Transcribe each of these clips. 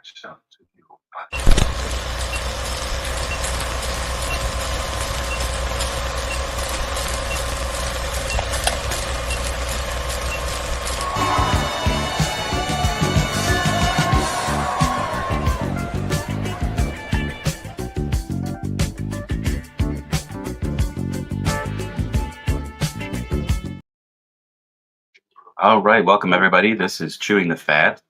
All right, welcome everybody. This is Chewing the Fat,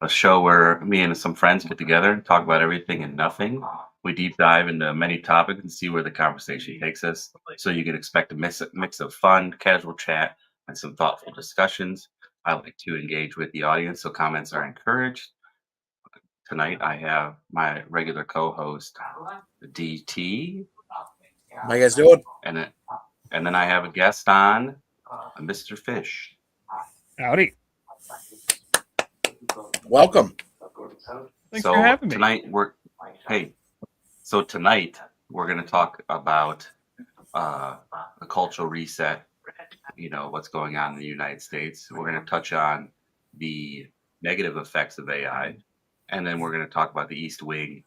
a show where me and some friends get together and talk about everything and nothing. We deep dive into many topics and see where the conversation takes us. So you can expect a mix of fun, casual chat, and some thoughtful discussions. I like to engage with the audience, so comments are encouraged. Tonight I have my regular co-host, DT, How you guys doing? and then I have a guest on, Mr. Fish. Howdy. Welcome. Thanks for having me. Tonight tonight we're going to talk about a cultural reset. You know what's going on in the United States. We're going to touch on the negative effects of AI, and then we're going to talk about the East Wing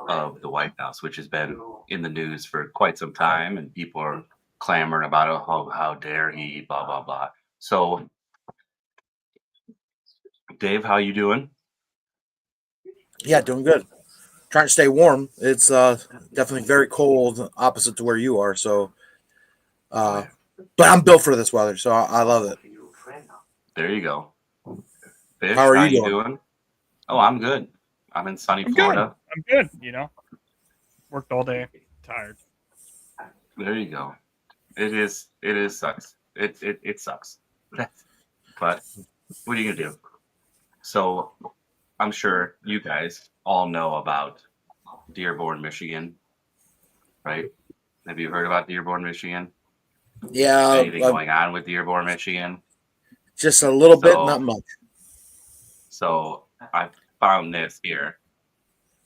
of the White House, which has been in the news for quite some time, and people are clamoring about it. Oh, how dare he? Blah blah blah. So, Dave, how you doing? Yeah, doing good. Trying to stay warm. It's definitely very cold, opposite to where you are. So, but I'm built for this weather, so I love it. There you go. Fish, how are you doing? Oh, I'm good. I'm in sunny Florida. I'm good. Worked all day, tired. There you go. It sucks. It sucks. But what are you gonna do? So I'm sure you guys all know about Dearborn, Michigan, right? Have you heard about Dearborn, Michigan? Yeah. Anything going on with Dearborn, Michigan? Just a little bit, not much. So I found this here.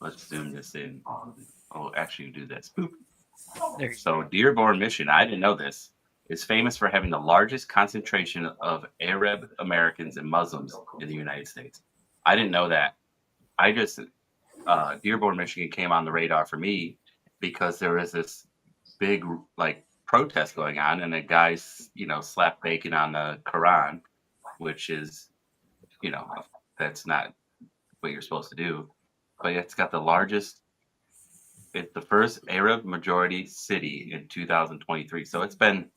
Let's zoom this in. Oh, actually, do this. Boop. So Dearborn, Michigan, I didn't know this, is famous for having the largest concentration of Arab Americans and Muslims in the United States. I didn't know that. Dearborn, Michigan came on the radar for me because there was this big protest going on, and a guy's slapped bacon on the Quran, which is that's not what you're supposed to do. But it's got the largest. It's the first Arab majority city in 2023, so it's been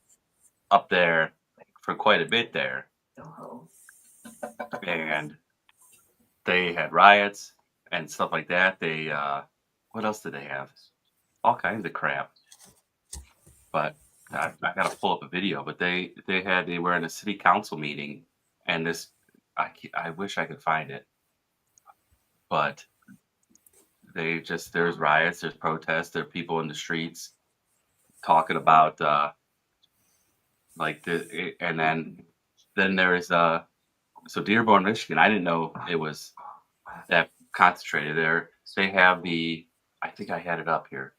up there for quite a bit there. And they had riots and stuff like that. They what else did they have? All kinds of crap. But I gotta pull up a video. But they were in a city council meeting, and this I wish I could find it, but there's riots, there's protests, there are people in the streets talking about and then there is so Dearborn, Michigan. I didn't know it was that concentrated there. They have I think I had it up here.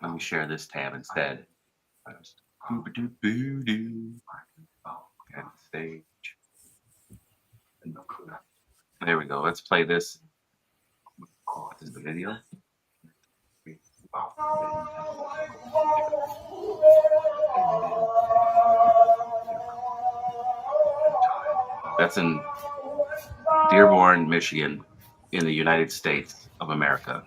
Let me share this tab instead. Stage. There we go. Let's play this. This is the video. That's in Dearborn, Michigan, in the United States of America.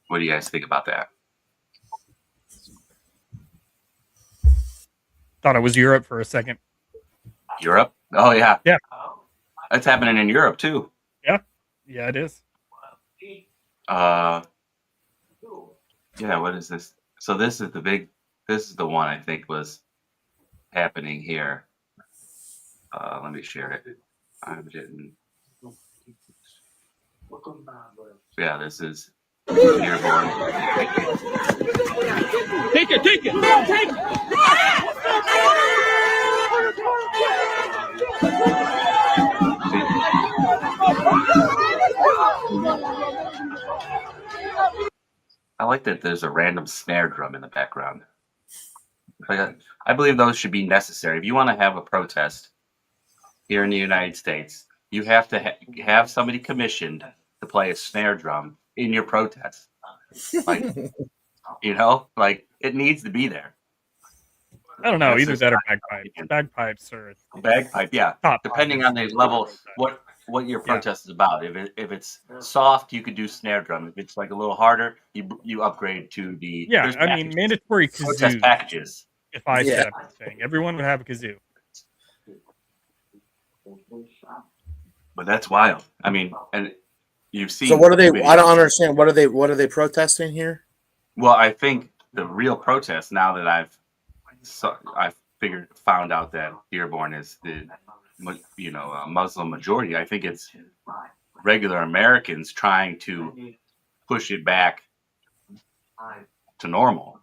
What do you guys think about that? Thought it was Europe for a second. Europe? Oh, yeah. Yeah. That's happening in Europe, too. Yeah, it is. Yeah, what is this? So this is the one I think was happening here. Let me share it. Yeah, this is Dearborn. Take it! Take it! I like that there's a random snare drum in the background. I believe those should be necessary. If you want to have a protest here in the United States, you have to have somebody commissioned to play a snare drum in your protest. Like, like it needs to be there. I don't know, That's either just that or my bagpipes. opinion. Bagpipes are Bagpipe, yeah. top Depending on the level, what your Yeah. protest is about. If it's soft, you could do snare drum. If it's like a little harder, you upgrade to the Yeah, there's I mean, packages. mandatory Protest kazoo. packages. If I Yeah. set up a thing, everyone would have a kazoo. But that's wild. I mean, and you've seen. So what are they? I videos. don't understand. What are they protesting here? Well, I think the real protest, now that I've found out that Dearborn is the a Muslim majority, I think it's regular Americans trying to push it back to normal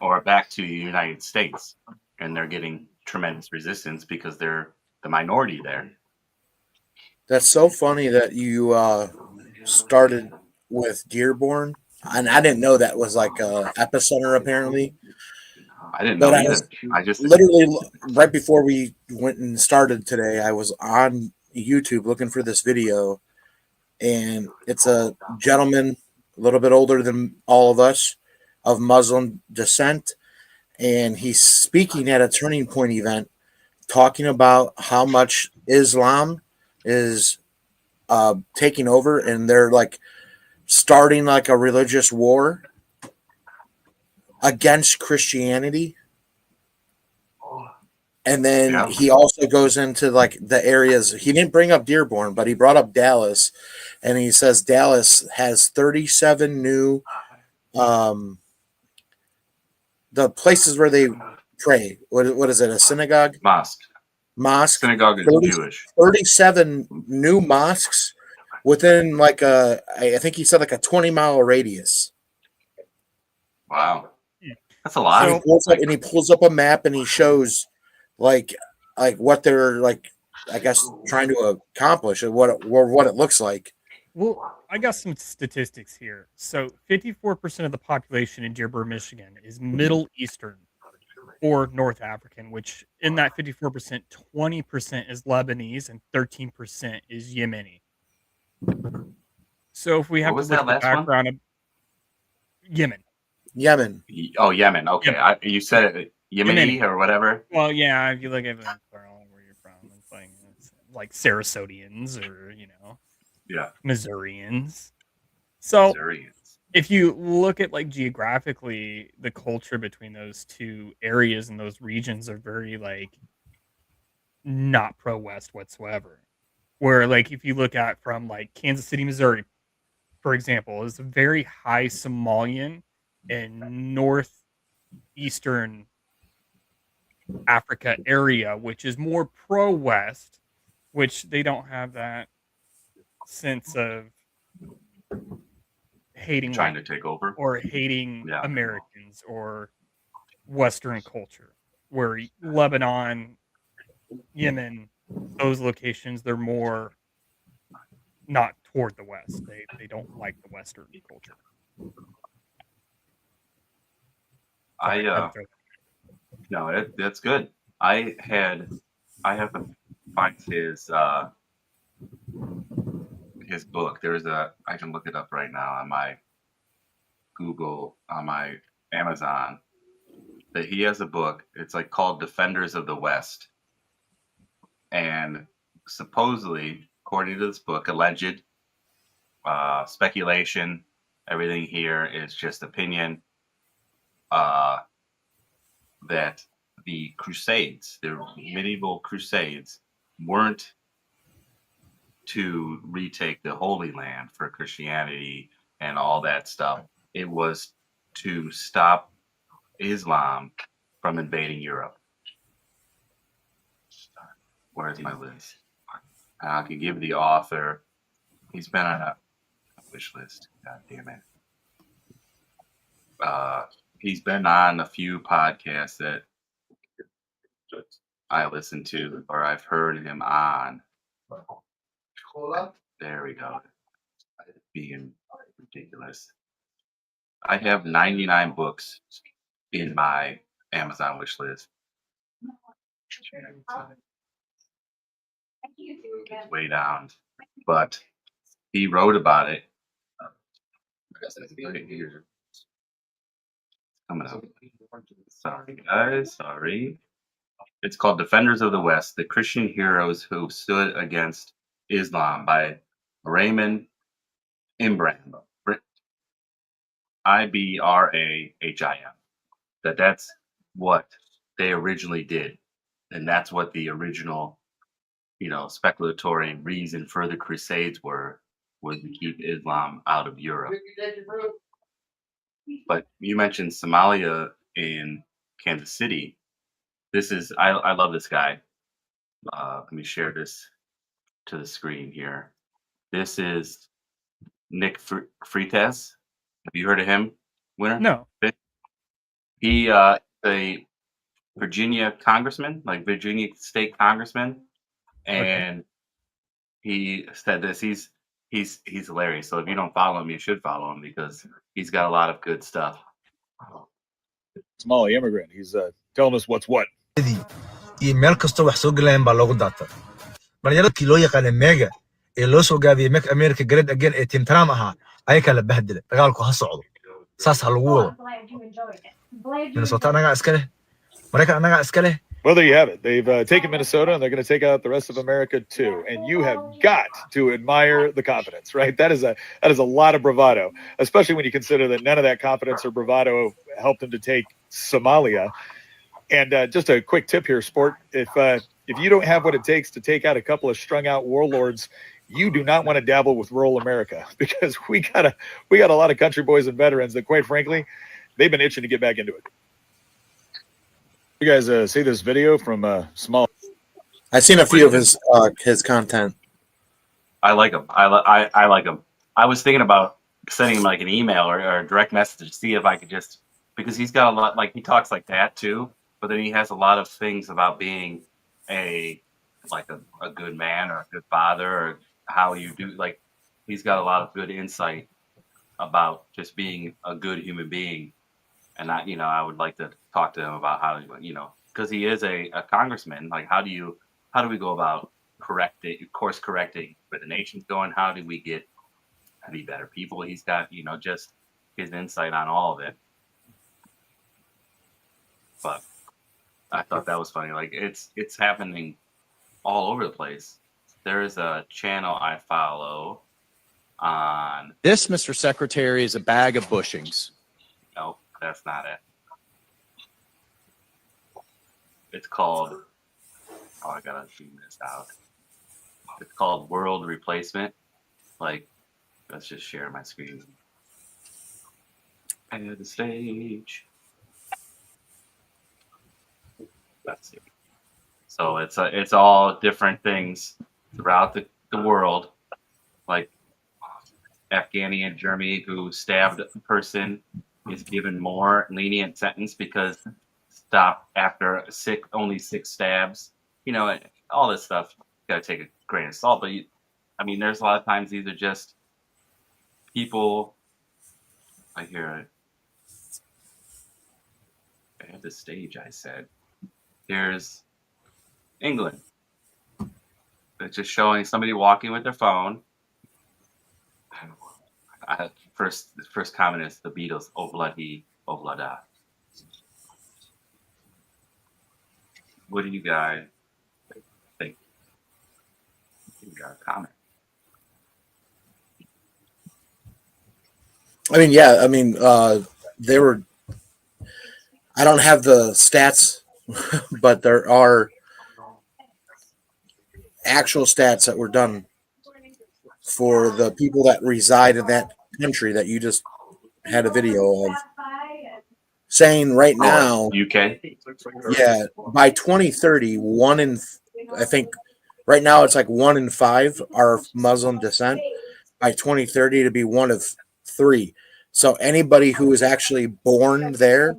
or back to the United States, and they're getting tremendous resistance because they're the minority there. That's so funny that you started with Dearborn, and I didn't know that was like a epicenter apparently. I didn't But know I either. was I just literally right before we went and started today, I was on YouTube looking for this video, and it's a gentleman a little bit older than all of us of Muslim descent, and he's speaking at a Turning Point event talking about how much Islam is taking over, and they're like starting like a religious war against Christianity. And then Yeah. he also goes into like the areas. He didn't bring up Dearborn, but he brought up Dallas, and he says Dallas has 37 new the places where they pray. What is it? A synagogue? mosque. Mosque. Synagogue is 30 Jewish. 37 new mosques within like I think he said like a 20-mile radius. Wow, that's a So- lot. And he pulls up a map and he shows like what they're like, I guess, trying to accomplish and what it looks like. Well, I got some statistics here. So 54% of the population in Dearborn, Michigan is Middle Eastern or North African, which in that 54%, 20% is Lebanese and 13% is Yemeni. So if we have What to was look that at the last one? background of Yemen. Yemen. Oh, Yemen. Okay, you said it, Yemeni or whatever. Well, yeah, if you look at the plural where you're from, it's like Sarasodians or, Yeah, Missourians. So Missourians. if you look at like geographically, the culture between those two areas and those regions are very like not pro West whatsoever. Where like if you look at from like Kansas City, Missouri, for example, is a very high Somalian and northeastern Africa area, which is more pro West, which they don't have that sense of hating Trying white to take over. or hating Yeah. Americans or Western culture. Where Lebanon, Yemen, those locations, they're more not toward the West. They don't like the Western culture. Sorry, I had to throw that. No, that's good. I have to find his book. I can look it up right now on my Google, on my Amazon. That he has a book. It's like called Defenders of the West, and supposedly, according to this book, alleged speculation. Everything here is just opinion. That the Crusades, the medieval Crusades, weren't to retake the Holy Land for Christianity and all that stuff. It was to stop Islam from invading Europe. Where's my list? I can give the author. He's been on a wish list. God damn it. He's been on a few podcasts that I listen to or I've heard him on. There we go. Being ridiculous. I have 99 books in my Amazon wish list. It's way down, but he wrote about it. I guess it's right here. Coming up. Sorry, guys. Sorry. It's called Defenders of the West, the Christian Heroes Who Stood Against Islam by Raymond Ibrahim. Ibrahim. That's what they originally did. And that's what the original, speculatory reason for the Crusades was to keep Islam out of Europe. But you mentioned Somalia in Kansas City. I love this guy. Let me share this to the screen here. This is Nick Freitas. Have you heard of him, Winner? No. He a Virginia congressman, like Virginia state congressman, and he said this. He's hilarious. So if you don't follow him, you should follow him because he's got a lot of good stuff. Somali immigrant. He's telling us what's what. meel kasta wax soo galayaan baa loogu daata dhalinyarada loo yaqaana mega ee loo soo gaabiyey Make America Great Again ee Tim Trump ahaa ay kala bahdilay dagaalku ha socdo saas ha lagu wado Minnesota anaga iska leh Mareykan anaga iska leh. Well, there you have it. They've taken Minnesota, and they're going to take out the rest of America too. And you have got to admire the confidence, right? That is a lot of bravado, especially when you consider that none of that confidence or bravado helped them to take Somalia. And just a quick tip here, Sport: if you don't have what it takes to take out a couple of strung-out warlords, you do not want to dabble with rural America because we got a lot of country boys and veterans that, quite frankly, they've been itching to get back into it. You guys see this video from Small? I've seen a few of his content. I like him. I like him. I was thinking about sending him like an email or a direct message to see if I could just, because he's got a lot, like he talks like that too, but then he has a lot of things about being a good man or a good father or how you do, like he's got a lot of good insight about just being a good human being. And I would like to talk to him about how, because he is a congressman. Like, how do we go about course correcting where the nation's going? How do we get to be better people? He's got, just his insight on all of it. But I thought that was funny. Like, it's happening all over the place. There is a channel I follow on. This, Mr. Secretary, is a bag of bushings. No, that's not it. It's called, I gotta zoom this out. It's called World Replacement. Like, let's just share my screen. And the stage. That's it. So it's all different things throughout the world. Like Afghani and Germany who stabbed a person is given more lenient sentence because stopped after only 6 stabs. All this stuff you gotta take a grain of salt. But there's a lot of times these are just people. I hear it. I had the stage. I said, here's England. It's just showing somebody walking with their phone. The first comment is the Beatles, "Oh bloody, oh blada." What do you guys think? You got a comment? They were. I don't have the stats, but there are actual stats that were done for the people that reside in that country that you just had a video of, saying right now, UK. Yeah, by 2030, I think right now it's like 1 in 5 are Muslim descent. By 2030, to be 1 of 3. So anybody who is actually born there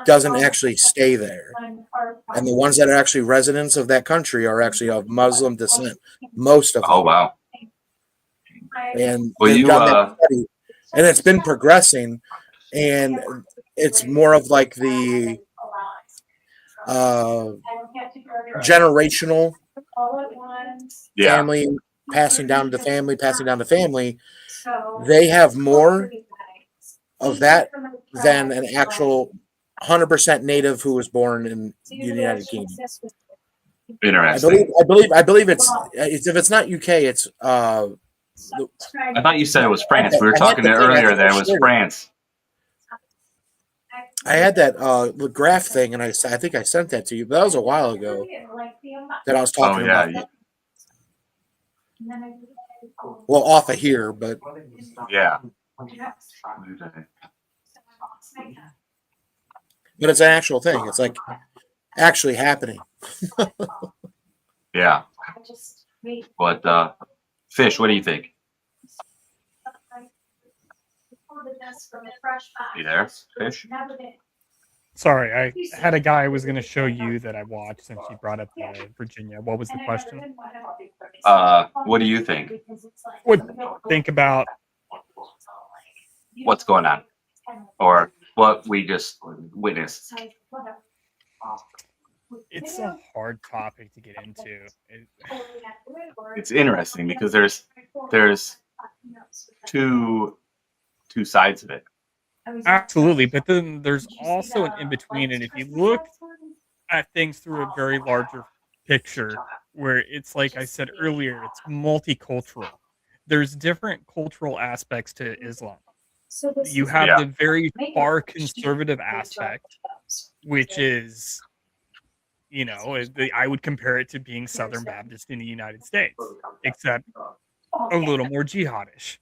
doesn't actually stay there. And the ones that are actually residents of that country are actually of Muslim descent. Most of them. Oh, wow. And they've done that study, and it's been progressing, and it's more of like the generational Yeah. family passing down to family, passing down to family, they have more of that than an actual 100% native who was born in the United Kingdom. Interesting. I believe it's if it's not UK, it's I thought you said it was France. We were I had talking the thing, I earlier think that I it was shared it. France. I had that the graph thing, and I think I sent that to you, but that was a while ago that I was Oh talking about. yeah, Well, off of here, but yeah. it's an actual thing. It's like actually happening. Yeah. But Fish, what do you think? You there, Fish? Sorry, I had a guy I was going to show you that I watched since you brought up Virginia. What was the question? What do you think? Think about What's going on, or what we just witnessed? it's a hard topic to get into. It's interesting because there's two sides of it. Absolutely, but then there's also an in between, and if you look at things through a very larger picture, where it's like I said earlier, it's multicultural. There's different cultural aspects to Islam. You have the very far conservative aspect, which is, I would compare it to being Southern Baptist in the United States, except a little more jihadish.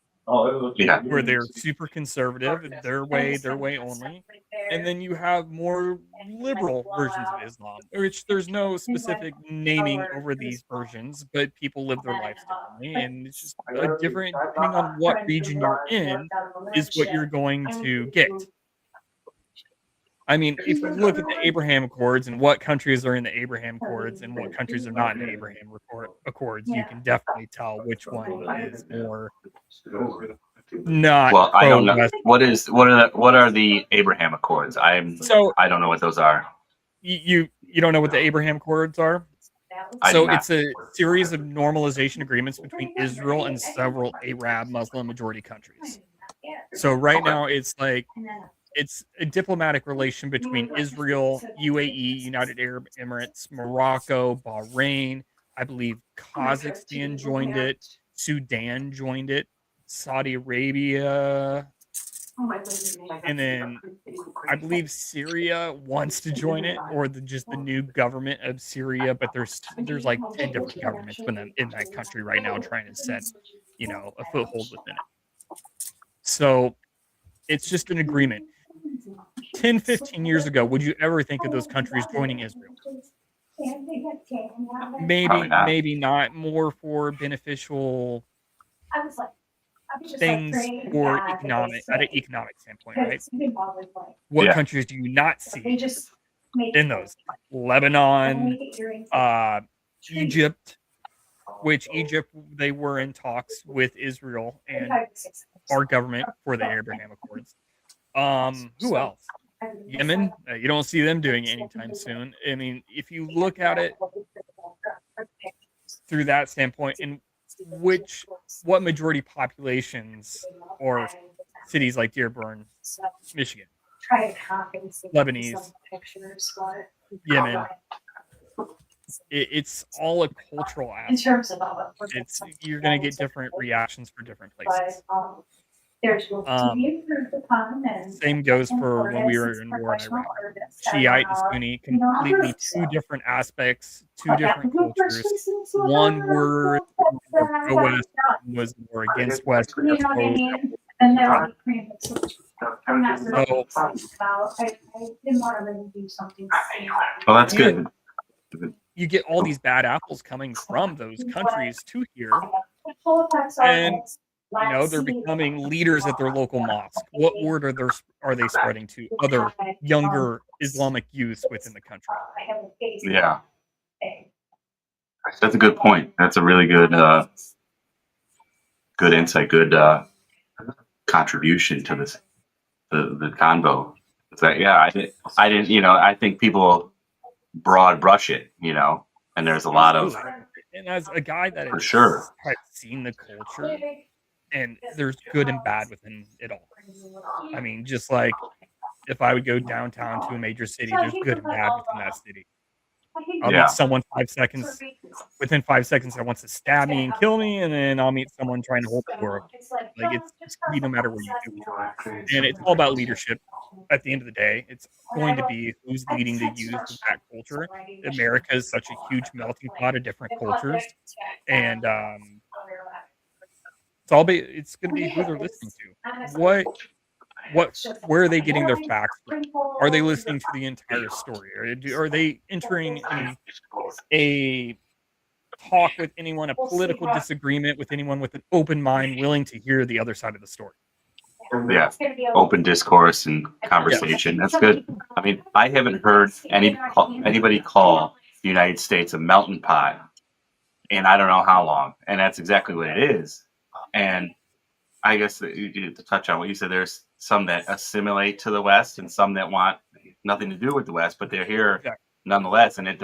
Yeah. Where they're super conservative, their way only. And then you have more liberal versions of Islam, which there's no specific naming over these versions, but people live their lives differently. And it's just a different, depending on what region you're in, is what you're going to get. I mean, if you look at the Abraham Accords and what countries are in the Abraham Accords and what countries are not in the Abraham Accords, you can definitely tell which one is more not. Well, I don't know. pro-West. What are the Abraham Accords? I don't know what those are. You don't know what the Abraham Accords are? So it's a series of normalization agreements between Israel and several Arab Muslim majority countries. So right now it's like it's a diplomatic relation between Israel, UAE, United Arab Emirates, Morocco, Bahrain. I believe Kazakhstan joined it. Sudan joined it. Saudi Arabia. And then I believe Syria wants to join it, or just the new government of Syria. But there's like 10 different governments in that country right now trying to set, a foothold within it. So it's just an agreement. 10, 15 years ago, would you ever think of those countries joining Israel? Maybe not. More for beneficial things for at an economic standpoint, right? What countries do you not see in those? Lebanon, Egypt, which they were in talks with Israel and our government for the Abraham Accords. Who else? Yemen, you don't see them doing it anytime soon. I mean, if you look at it through that standpoint, and what majority populations or cities like Dearborn, Michigan, Lebanese, Yemen, it's all a cultural aspect. You're going to get different reactions for different places. Same goes for when we were in war in Iraq. Shiite and Sunni, completely two different aspects, two different cultures. One were pro-West, was more against West. Well, that's good. You get all these bad apples coming from those countries to here, and they're becoming leaders at their local mosque. What word are they spreading to other younger Islamic youth within the country? Yeah, that's a good point. That's a really good insight, good contribution to this the convo. It's like, I didn't. I think people broad brush it, and there's a lot of And as a guy that For sure. has seen the culture, and there's good and bad within it all. I mean, just like if I would go downtown to a major city, there's good and bad within that city. I'll meet Yeah. someone 5 seconds within 5 seconds that wants to stab me and kill me, and then I'll meet someone trying to hold the door. Like it's gonna be no matter where you go. And it's all about leadership. At the end of the day, it's going to be who's leading the youth of that culture. America is such a huge melting pot of different cultures, and it's going to be who they're listening to. Where are they getting their facts from? Are they listening to the entire story? Are they entering a talk with anyone, a political disagreement with anyone with an open mind, willing to hear the other side of the story? Yeah, open discourse and conversation. That's good. I mean, I haven't heard anybody call the United States a melting pot in I don't know how long, and that's exactly what it is. And I guess to touch on what you said, there's some that assimilate to the West and some that want nothing to do with the West, but they're here nonetheless. And it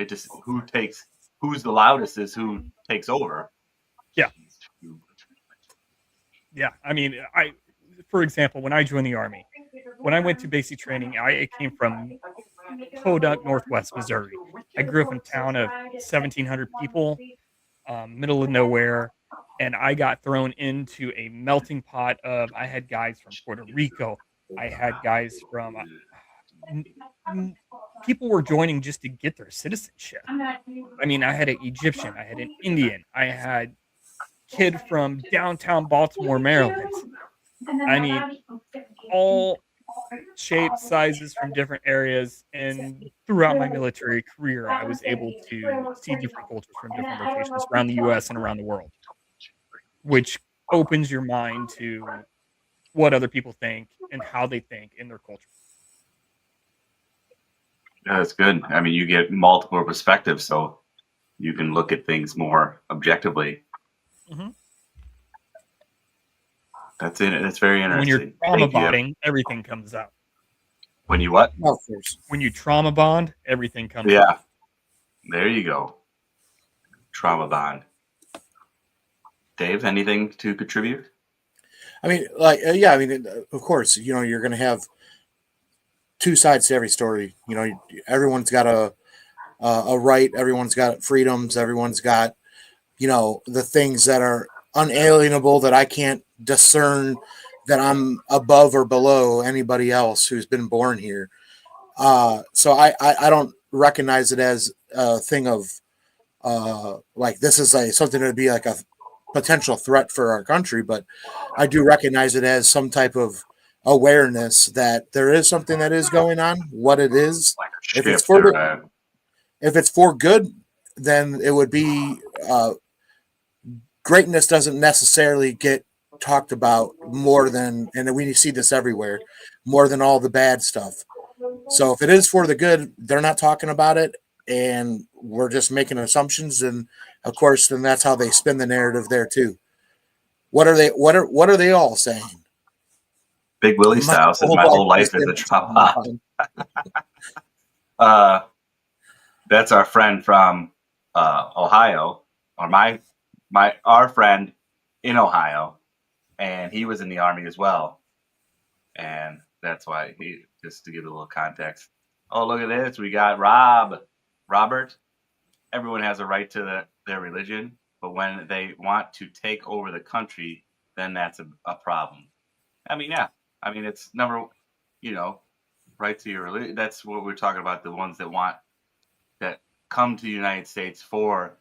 just who's the loudest is who takes over. Yeah. Yeah, I mean, for example, when I joined the Army, when I went to basic training, I came from Podunk, Northwest Missouri. I grew up in a town of 1,700 people, middle of nowhere, and I got thrown into a melting pot of. I had guys from Puerto Rico. I had guys from. People were joining just to get their citizenship. I mean, I had an Egyptian, I had an Indian, I had kid from downtown Baltimore, Maryland. I mean, all shapes, sizes from different areas. And throughout my military career, I was able to see different cultures from different locations around the U.S. and around the world, which opens your mind to what other people think and how they think in their culture. Yeah, that's good. I mean, you get multiple perspectives, so you can look at things more objectively. Mm-hmm. That's it. That's very interesting. When you're trauma bonding, everything comes out. When you what? Of course. When you trauma bond, everything comes out. Yeah. There you go. Trauma bond. Dave, anything to contribute? I mean, yeah. I mean, of course, you're going to have two sides to every story. Everyone's got a right. Everyone's got freedoms. Everyone's got, the things that are unalienable that I can't discern that I'm above or below anybody else who's been born here. So I don't recognize it as a thing of like this is something that would be like a potential threat for our country, but I do recognize it as some type of awareness that there is something that is going on. What it is, if it's for good, then it would be greatness doesn't necessarily get talked about more than, and we see this everywhere, more than all the bad stuff. So if it is for the good, they're not talking about it, and we're just making assumptions. And of course, then that's how they spin the narrative there too. What are they all saying? Big Willie style says my whole life is a trauma. That's our friend from Ohio, or our friend in Ohio, and he was in the Army as well, and that's why just to give a little context. Oh, look at this! We got Robert. Everyone has a right to their religion, but when they want to take over the country, then that's a problem. I mean, yeah. I mean, it's right to your religion. That's what we're talking about. The ones that come to the United States for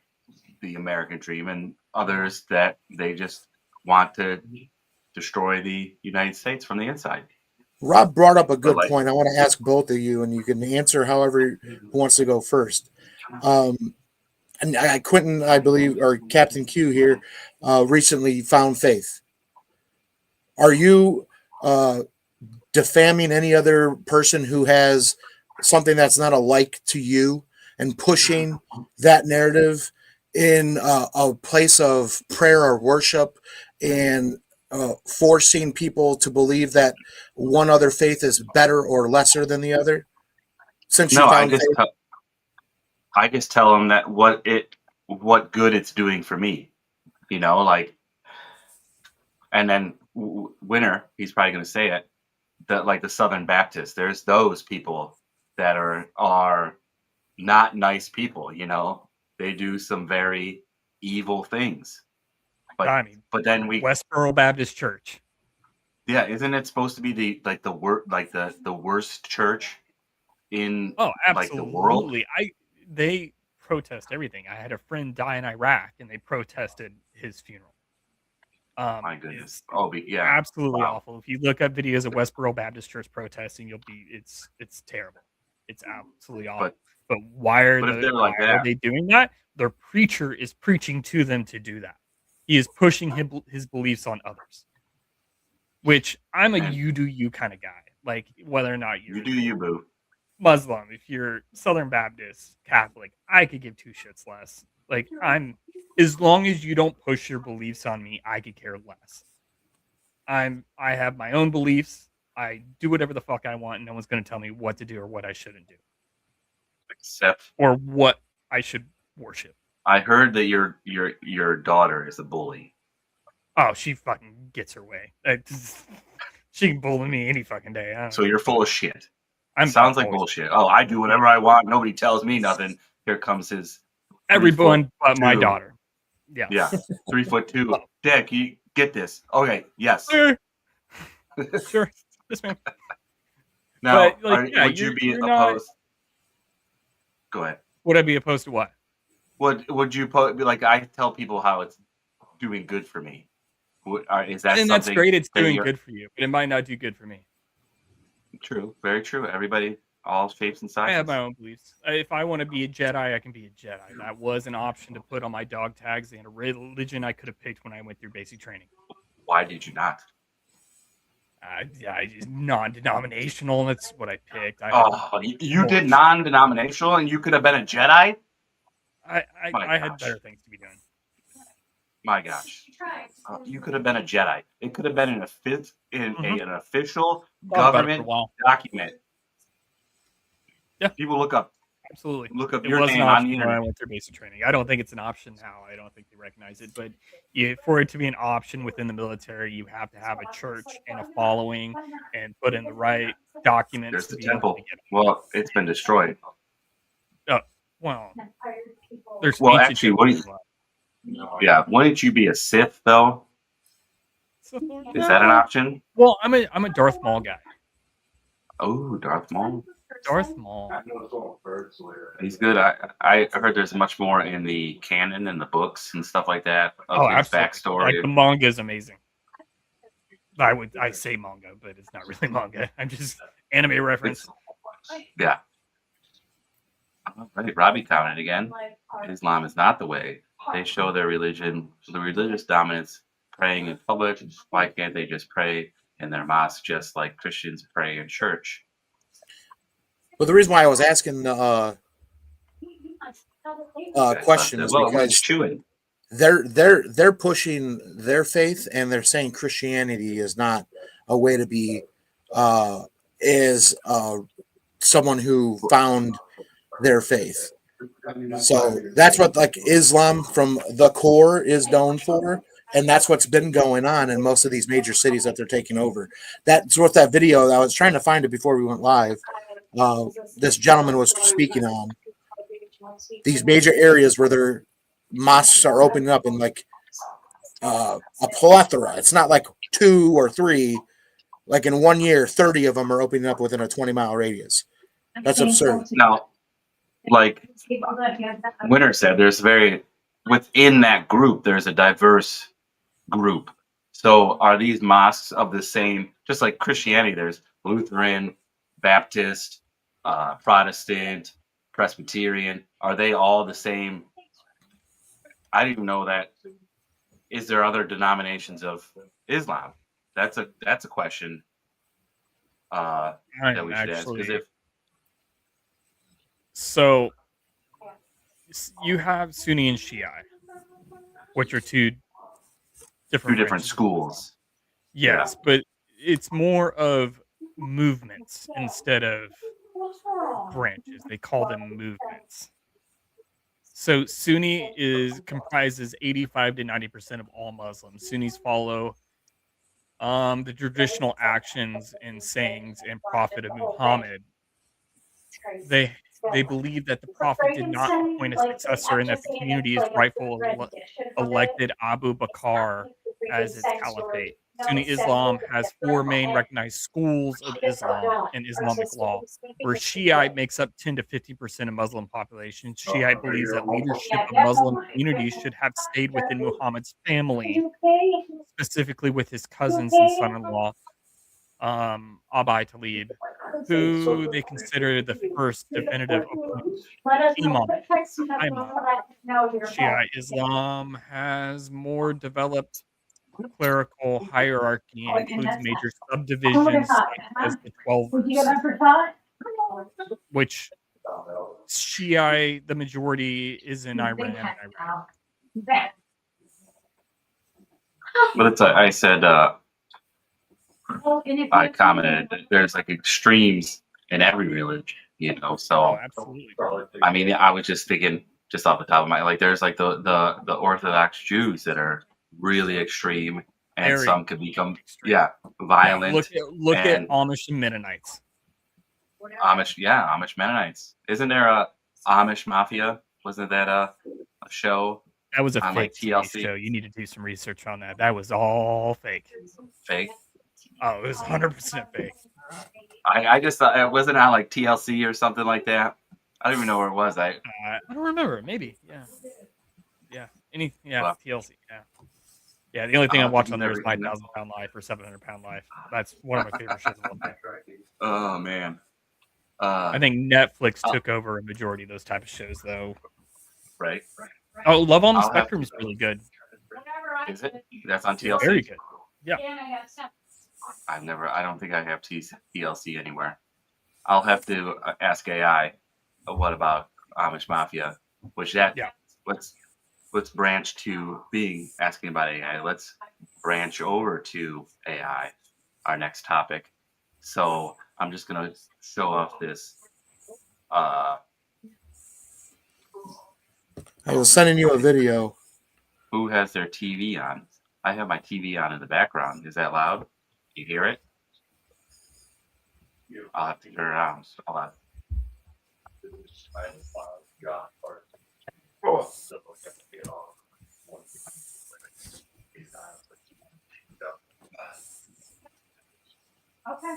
the American dream, and others that they just want to destroy the United States from the inside. Rob brought up a good point. I want to ask both of you, and you can answer however who wants to go first. And Quentin, I believe, or Captain Q here, recently found faith. Are you defaming any other person who has something that's not alike to you and pushing that narrative in a place of prayer or worship and forcing people to believe that one other faith is better or lesser than the other? Since you found faith? I just tell them that what it what good it's doing for me, you know, like, and then Winter, he's probably going to say it, that like the Southern Baptists, there's those people that are not nice people, you know, they do some very evil things, I mean, but then Westboro Baptist Church. yeah, isn't it supposed to be the worst church in Oh, like the world? absolutely. They protest everything. I had a friend die in Iraq, and they protested his funeral. My goodness. It's Oh, yeah. absolutely Wow. awful. If you look up videos of Westboro Baptist Church protesting, it's terrible. It's absolutely awful. But why are But if they're like that, they doing that? Their preacher is preaching to them to do that. He is pushing his beliefs on others. Which I'm a you do you kind of guy. Like whether or not you do you, boo. Muslim, if you're Southern Baptist, Catholic, I could give two shits less. Like as long as you don't push your beliefs on me, I could care less. I have my own beliefs. I do whatever the fuck I want, and no one's going to tell me what to do or what I shouldn't do, Except, or what I should worship. I heard that your daughter is a bully. Oh, she fucking gets her way. She can bully me any fucking day. So you're full of shit. I'm Sounds like bullshit. Oh, I do whatever I want. Nobody tells me nothing. Here comes his everyone but my daughter. Yeah. Yeah. 3'2". Dick, you get this. Okay. Yes. Sure. Yes, ma'am. Now, but, like, would you be opposed? Go ahead. Would I be opposed to what? Would you be like? I tell people how it's doing good for me. Is that and something? That's great. It's doing good for you, but it might not do good for me. True. Very true. Everybody, all shapes and sizes. I have my own beliefs. If I want to be a Jedi, I can be a Jedi. That was an option to put on my dog tags and a religion I could have picked when I went through basic training. Why did you not? Non-denominational. That's what I picked. You did non-denominational, and you could have been a Jedi. I had better things to be doing. My gosh, you could have been a Jedi. It could have been an official government document. Yeah, people look up. Absolutely, look up it your was name an on option the internet. when I went through basic training. I don't think it's an option now. I don't think they recognize it, but for it to be an option within the military, you have to have a church and a following, and put in the right documents. There's the temple. Well, it's been destroyed. Oh, well, there's actually, wouldn't you be a Sith though? Is that an option? Well, I'm a Darth Maul guy. Oh, Darth Maul. Darth Maul. He's good. I heard there's much more in the canon and the books and stuff like that of his backstory. Like the manga is amazing. I say manga, but it's not really manga. I'm just anime reference. Yeah. Right, Robbie counted again. Islam is not the way. They show their religion, the religious dominance, praying in public. Why can't they just pray in their mosque just like Christians pray in church? Well, the reason why I was asking question is because they're pushing their faith, and they're saying Christianity is not a way to be someone who found their faith. So that's what like Islam from the core is known for, and that's what's been going on in most of these major cities that they're taking over. That's what that video, I was trying to find it before we went live. This gentleman was speaking on these major areas where their mosques are opening up in like a plethora. It's not like 2 or 3. Like in 1 year, 30 of them are opening up within a 20-mile radius. That's absurd. Now, like Winter said, within that group, there's a diverse group. So are these mosques of the same, just like Christianity, there's Lutheran, Baptist, Protestant, Presbyterian. Are they all the same? I didn't even know that. Is there other denominations of Islam? That's a question that we should ask. So you have Sunni and Shia, which are two different schools. Yes, yeah. But it's more of movements instead of branches. They call them movements. So Sunni comprises 85 to 90% of all Muslims. Sunnis follow the traditional actions and sayings and prophet of Muhammad. They believe that the prophet did not appoint a successor and that the community's rightful elected Abu Bakr as its caliphate. Sunni Islam has 4 main recognized schools of Islam and Islamic law, where Shiite makes up 10 to 15% of Muslim population. Shiite believes that leadership of Muslim communities should have stayed within Muhammad's family, specifically with his cousins and son-in-law, Abai Talib, who they consider the first definitive imam. Shiite Islam has more developed clerical hierarchy and includes major subdivisions such as the 12 which Shiite, the majority is in Iran and Iraq. But it's I said I commented that there's like extremes in every religion, you know. So Oh, absolutely. I mean, I was just thinking, just off the top of my, like, there's like the Orthodox Jews that are really extreme, and Very some could become extreme. violent. Look at and Amish and Mennonites. Amish Mennonites. Isn't there a Amish Mafia? Wasn't that a show? That was a on, fake like, TV TLC? show. You need to do some research on that. That was all fake. Fake? Oh, it was 100% fake. I just thought it wasn't on like TLC or something like that. I don't even know where it was. I don't remember. Maybe. Yeah. Well, TLC. Yeah. The only thing I watch on there is never- My 1,000-Pound Life or 700-Pound Life. That's one of my favorite shows of all time. Oh man. I think Netflix took over a majority of those type of shows, though. Right. Oh, Love on the I'll have Spectrum is to- really good. Is it? That's on TLC. Very good. Yeah. I don't think I have TLC anywhere. I'll have to ask AI. What about Amish Mafia? Which let's branch to being asking about AI. Let's branch over to AI, our next topic. So I'm just gonna show off this. I was sending you a video. Who has their TV on? I have my TV on in the background. Is that loud? You hear it? I'll have to turn it on. Hold on. Okay.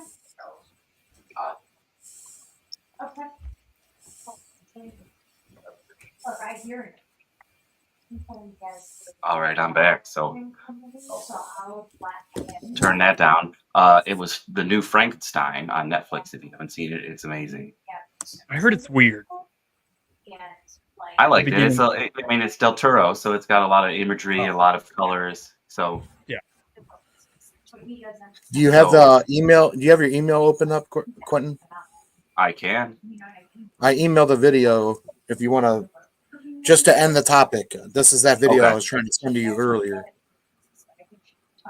Okay. Oh, I hear it. All right, I'm back. So turn that down. It was the new Frankenstein on Netflix. If you haven't seen it, it's amazing. I heard it's weird. I liked it. It's Del Toro, so it's got a lot of imagery, a lot of colors. So Do you have the email? Do you have your email open up, Quentin? I can. I emailed the video if you want to, just to end the topic. This is that video Okay. I was trying to send to you earlier.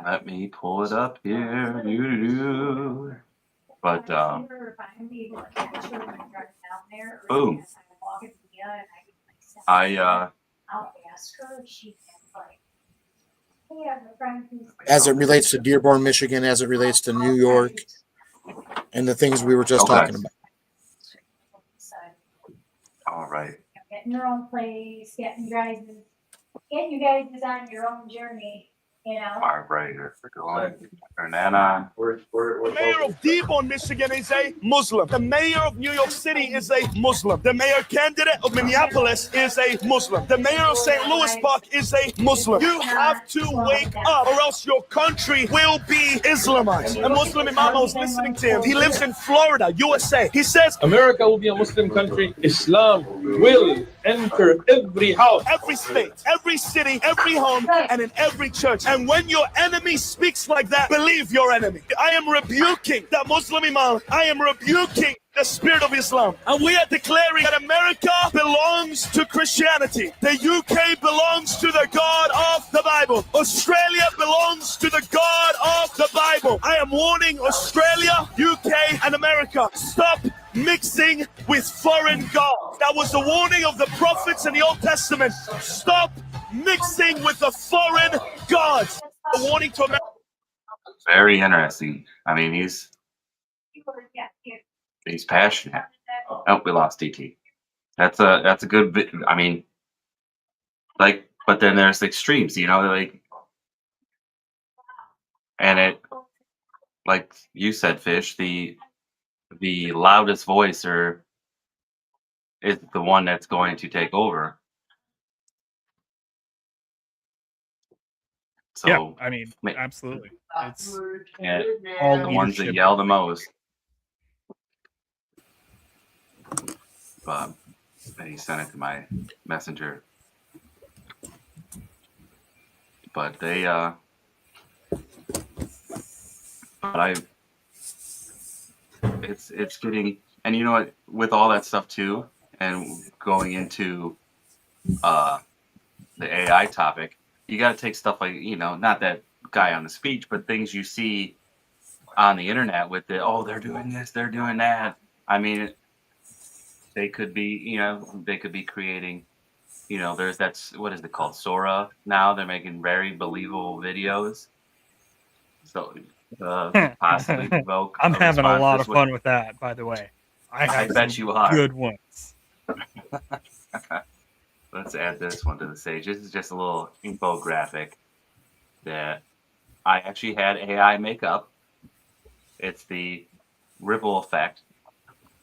Let me pull it up here. Doo-doo-doo. But boom. As it relates to Dearborn, Michigan, as it relates to New York, and the things we were just Okay. talking about. All right. Getting your own place, getting you guys on your own journey, you know. All right. Here we go. Turn that on. The mayor of Dearborn, Michigan is a Muslim. The mayor of New York City is a Muslim. The mayor candidate of Minneapolis is a Muslim. The mayor of St. Louis Park is a Muslim. You have to wake up or else your country will be Islamized. A Muslim imam I was listening to him. He lives in Florida, USA. He says, America will be a Muslim country. Islam will enter every house. every state, every city, every home, and in every church. And when your enemy speaks like that, believe your enemy. I am rebuking that Muslim imam. I am rebuking the spirit of Islam. And we are declaring that America belongs to Christianity. The UK belongs to the God of the Bible. Australia belongs to the God of the Bible. I am warning Australia, UK, and America. Stop mixing with foreign gods. That was the warning of the prophets in the Old Testament. Stop mixing with the foreign gods. A warning to America. Very interesting. I mean, he's passionate. Oh, we lost DT. That's a good bit. I mean, like, but then there's extremes, you know, like, and it, like you said, Fish, the loudest voice is the one that's going to take over. So Yeah, I mean, absolutely. It's and all the ones that leadership. yell the most. But he sent it to my messenger. But they but it's getting, and you know what, with all that stuff too, and going into the AI topic, you got to take stuff like, you know, not that guy on the speech, but things you see on the internet with the, oh, they're doing this, they're doing that. I mean, they could be, you know, they could be creating, you know, there's that's, what is it called, Sora now. They're making very believable videos. So possibly provoke. I'm having a lot of response. fun with that, by the way. I have bet some you are. good ones. Let's add this one to the stage. This is just a little infographic that I actually had AI make up. It's the ripple effect.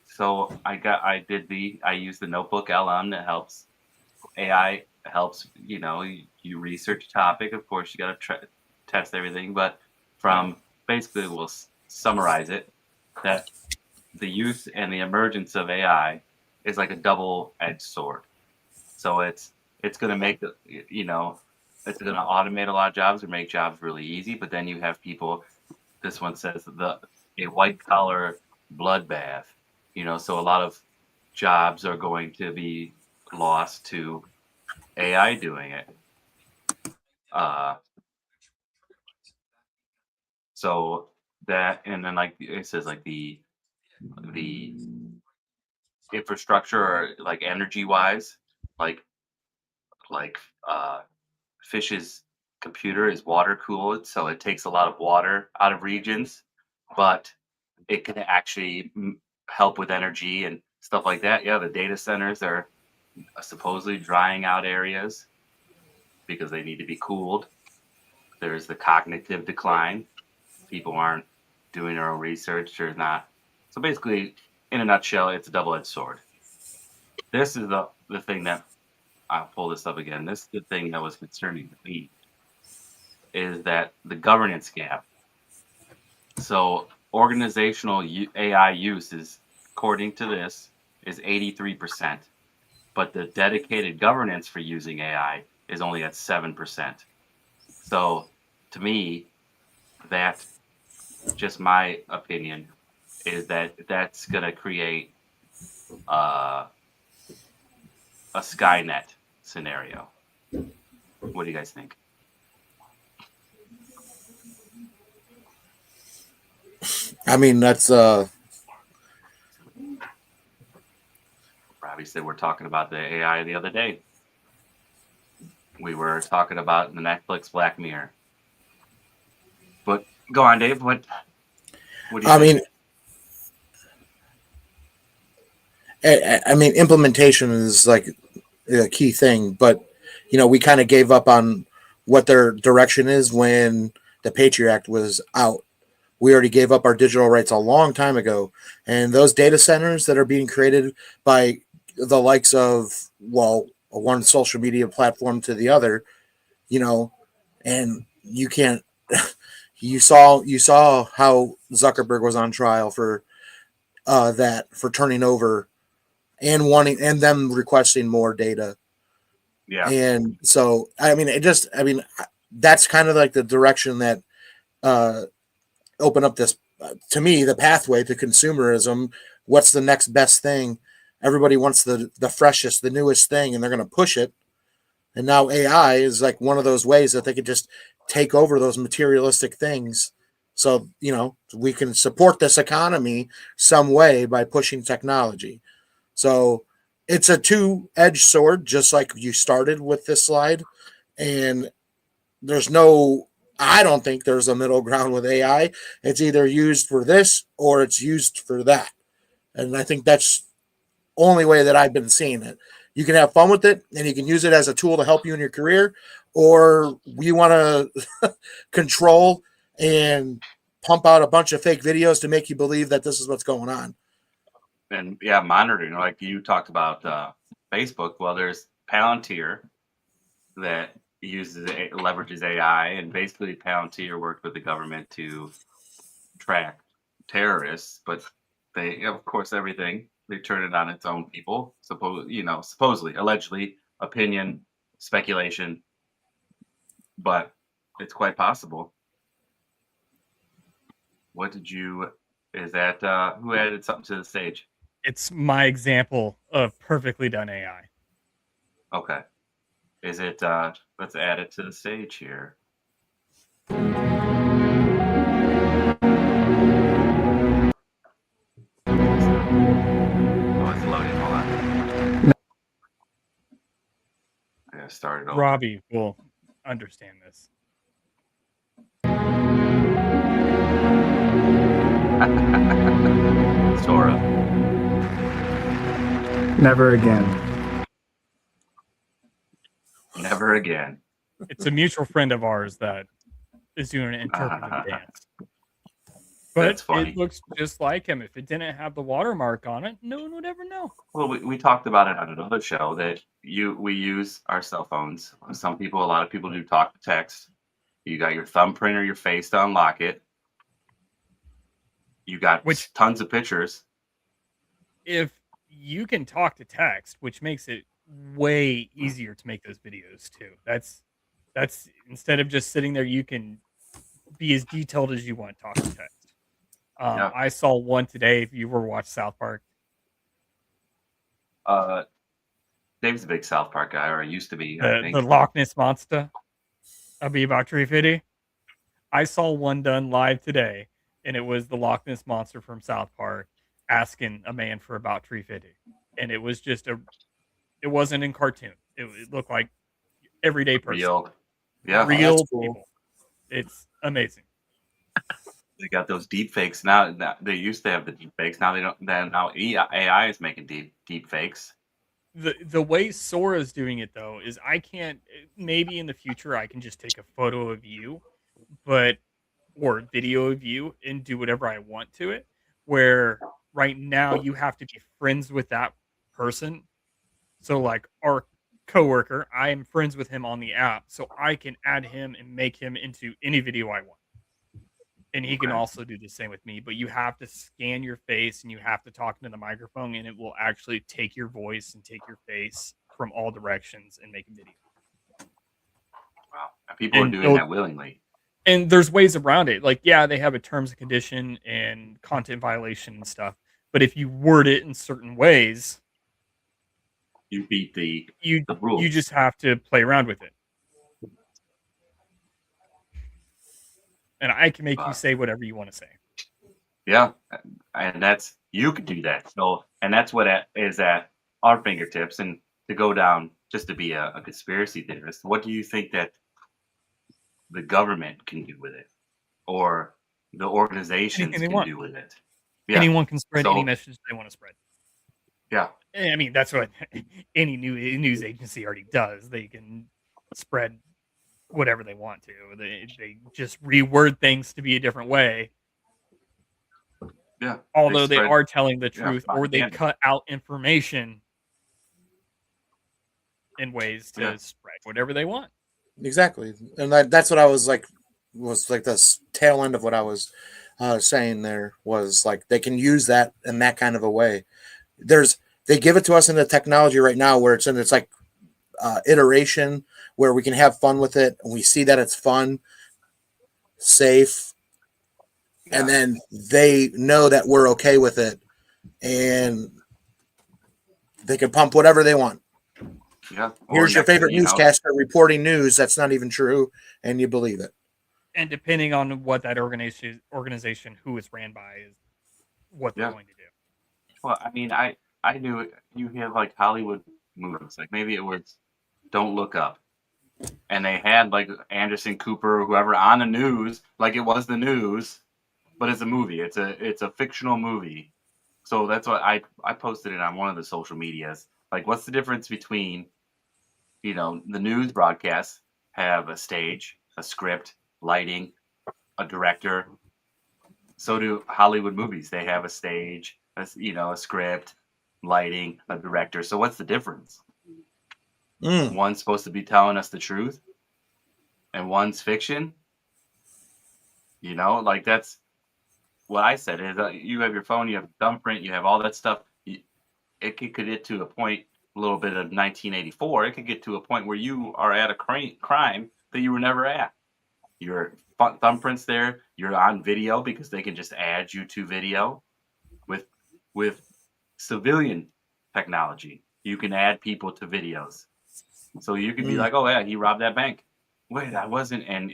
So I used the Notebook LM that helps. AI helps, you know, you research a topic. Of course, you got to test everything, but from basically we'll summarize it that the use and the emergence of AI is like a double-edged sword. So it's going to make, you know, it's going to automate a lot of jobs or make jobs really easy. But then you have people, this one says a white collar bloodbath, you know, so a lot of jobs are going to be lost to AI doing it. So that, and then like it says like the infrastructure or like energy wise, like Fish's computer is water cooled, so it takes a lot of water out of regions, but it can actually help with energy and stuff like that. Yeah, the data centers are supposedly drying out areas because they need to be cooled. There's the cognitive decline. People aren't doing their own research. There's not. So basically, in a nutshell, it's a double-edged sword. This is the thing that, I'll pull this up again. This is the thing that was concerning to me, is that the governance gap. So organizational AI use is, according to this, is 83%, but the dedicated governance for using AI is only at 7%. So to me, that, just my opinion, is that that's going to create a Skynet scenario. What do you guys think? I mean, that's Robbie said we're talking about the AI the other day. We were talking about the Netflix Black Mirror. But go on, Dave. What do you think? I mean, implementation is like a key thing, but you know, we kind of gave up on what their direction is when the Patriot Act was out. We already gave up our digital rights a long time ago, and those data centers that are being created by the likes of, well, one social media platform to the other, you know, and you can't. You saw how Zuckerberg was on trial for for turning over and wanting and them requesting more data. Yeah. And so, I mean, that's kind of like the direction that open up this to me, the pathway to consumerism. What's the next best thing? Everybody wants the freshest, the newest thing, and they're going to push it. And now AI is like one of those ways that they could just take over those materialistic things. So, we can support this economy some way by pushing technology. So it's a two-edged sword, just like you started with this slide. And I don't think there's a middle ground with AI. It's either used for this or it's used for that. And I think that's only way that I've been seeing it. You can have fun with it and you can use it as a tool to help you in your career, or we want to control and pump out a bunch of fake videos to make you believe that this is what's going on. And monitoring, like you talked about Facebook. Well, there's Palantir that leverages AI, and basically Palantir worked with the government to track terrorists, but they, of course, everything they turn it on its own people. Supposedly, allegedly, opinion, speculation, but it's quite possible. Is that who added something to the stage? It's my example of perfectly done AI. Okay. Is it, let's add it to the stage here. Oh, it's loading. Hold on. I gotta start it over. Robbie will understand this. Sora. Never again. Never again. It's a mutual friend of ours that is doing an interpretive dance. But it looks just like him. If it didn't have the watermark on it, no one would ever know. Well, we talked about it on another show that we use our cell phones. A lot of people do talk to text. You got your thumbprint or your face to unlock it. You got tons of pictures. If you can talk to text, which makes it way easier to make those videos too. That's instead of just sitting there, you can be as detailed as you want, talk to text. I saw one today. If you ever watched South Park, Dave's a big South Park guy, or used to be. The Loch Ness Monster. I'll be about 350. I saw one done live today, and it was the Loch Ness Monster from South Park asking a man for about 350, and it was just it wasn't in cartoon. It looked like everyday person. Real People. It's amazing. They got those deepfakes now. They used to have the deepfakes. Now they don't. Then now AI is making deepfakes. The way Sora is doing it though is I can't. Maybe in the future I can just take a photo of you, or video of you and do whatever I want to it. Where right now you have to be friends with that person. So like our coworker, I am friends with him on the app, so I can add him and make him into any video I want. And he can also do the same with me, but you have to scan your face and you have to talk into the microphone, and it will actually take your voice and take your face from all directions and make a video. Wow. People are doing that willingly. And there's ways around it. Like, yeah, they have a terms and condition and content violation and stuff. But if you word it in certain ways, you beat the rules. You just have to play around with it. And I can make you say whatever you want to say. Yeah, and you could do that. So, and that's what is at our fingertips. And to go down, just to be a conspiracy theorist, what do you think that the government can do with it, or the organizations can do with it? Yeah. Anyone can spread any message they want to spread. Yeah, I mean that's what any news agency already does. They can spread whatever they want to. They just reword things to be a different way. Yeah. Although they are telling the truth, or they cut out information in ways to spread whatever they want. Exactly. And that's what I was like this tail end of what I was saying there was like they can use that in that kind of a way. They give it to us in the technology right now where it's like iteration where we can have fun with it, and we see that it's fun, safe, and then they know that we're okay with it, and they can pump whatever they want. Yeah. Here's your favorite newscaster reporting news that's not even true, and you believe it. And depending on what that organization who it's ran by is what they're going to do. Well, I mean, I knew it. You have like Hollywood movies, like maybe it was Don't Look Up, and they had like Anderson Cooper or whoever on the news, like it was the news, but it's a movie. It's a fictional movie. So that's what I posted it on one of the social medias. Like, what's the difference between, the news broadcasts have a stage, a script, lighting, a director. So do Hollywood movies. They have a stage, a script, lighting, a director. So what's the difference? One's supposed to be telling us the truth, and one's fiction. Like that's what I said. Is you have your phone, you have thumbprint, you have all that stuff. It could get to a point, a little bit of 1984. It could get to a point where you are at a crime that you were never at. Your thumbprint's there. You're on video because they can just add you to video. With civilian technology, you can add people to videos. So you could be like, oh yeah, he robbed that bank. Wait, I wasn't. And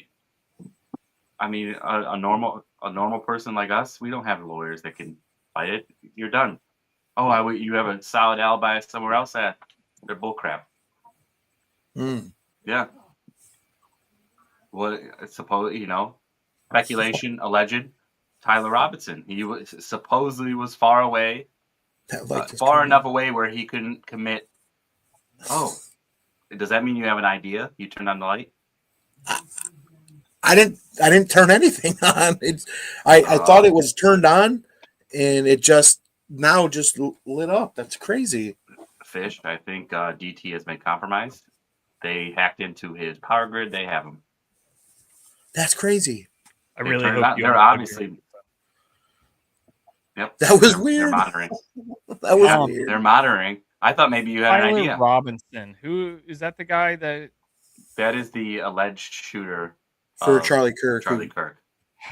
I mean, a normal person like us, we don't have lawyers that can fight it. You're done. Oh, you have a solid alibi somewhere else. They're bullcrap. Yeah. What speculation, alleged. Tyler Robinson. He was supposedly far away, far enough away where he couldn't commit. Oh, does that mean you have an idea? You turned on the light? I didn't turn anything on. I thought it was turned on, and it just lit up. That's crazy. Fish. I think DT has been compromised. They hacked into his power grid. They have him. That's crazy. I really hope they're obviously. Yep. That was weird. They're monitoring. That was weird. They're monitoring. I thought maybe you had an idea. Robinson. Who is that? The guy that is the alleged shooter for Charlie Kirk. Charlie Kirk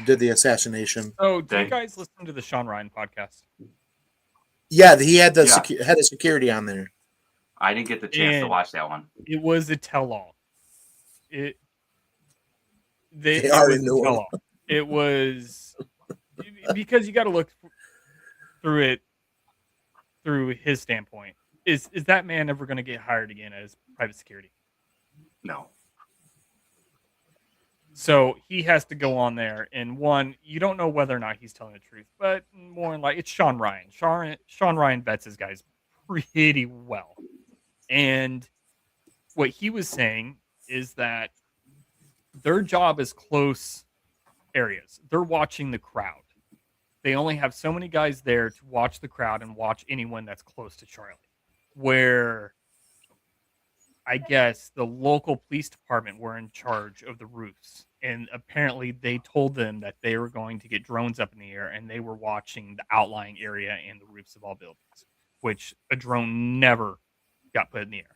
did the assassination. Oh, do you guys listen to the Sean Ryan podcast? Yeah, he had the head of security on there. I didn't get the chance to watch that one. It was a tell-all. They already knew it. It was because you got to look through it through his standpoint. Is that man ever going to get hired again as private security? No. So he has to go on there, and you don't know whether or not he's telling the truth, but more like it's Sean Ryan. Sean Ryan vets his guys pretty well, and what he was saying is that their job is close areas. They're watching the crowd. They only have so many guys there to watch the crowd and watch anyone that's close to Charlie. Where I guess the local police department were in charge of the roofs. And apparently they told them that they were going to get drones up in the air and they were watching the outlying area and the roofs of all buildings, which a drone never got put in the air.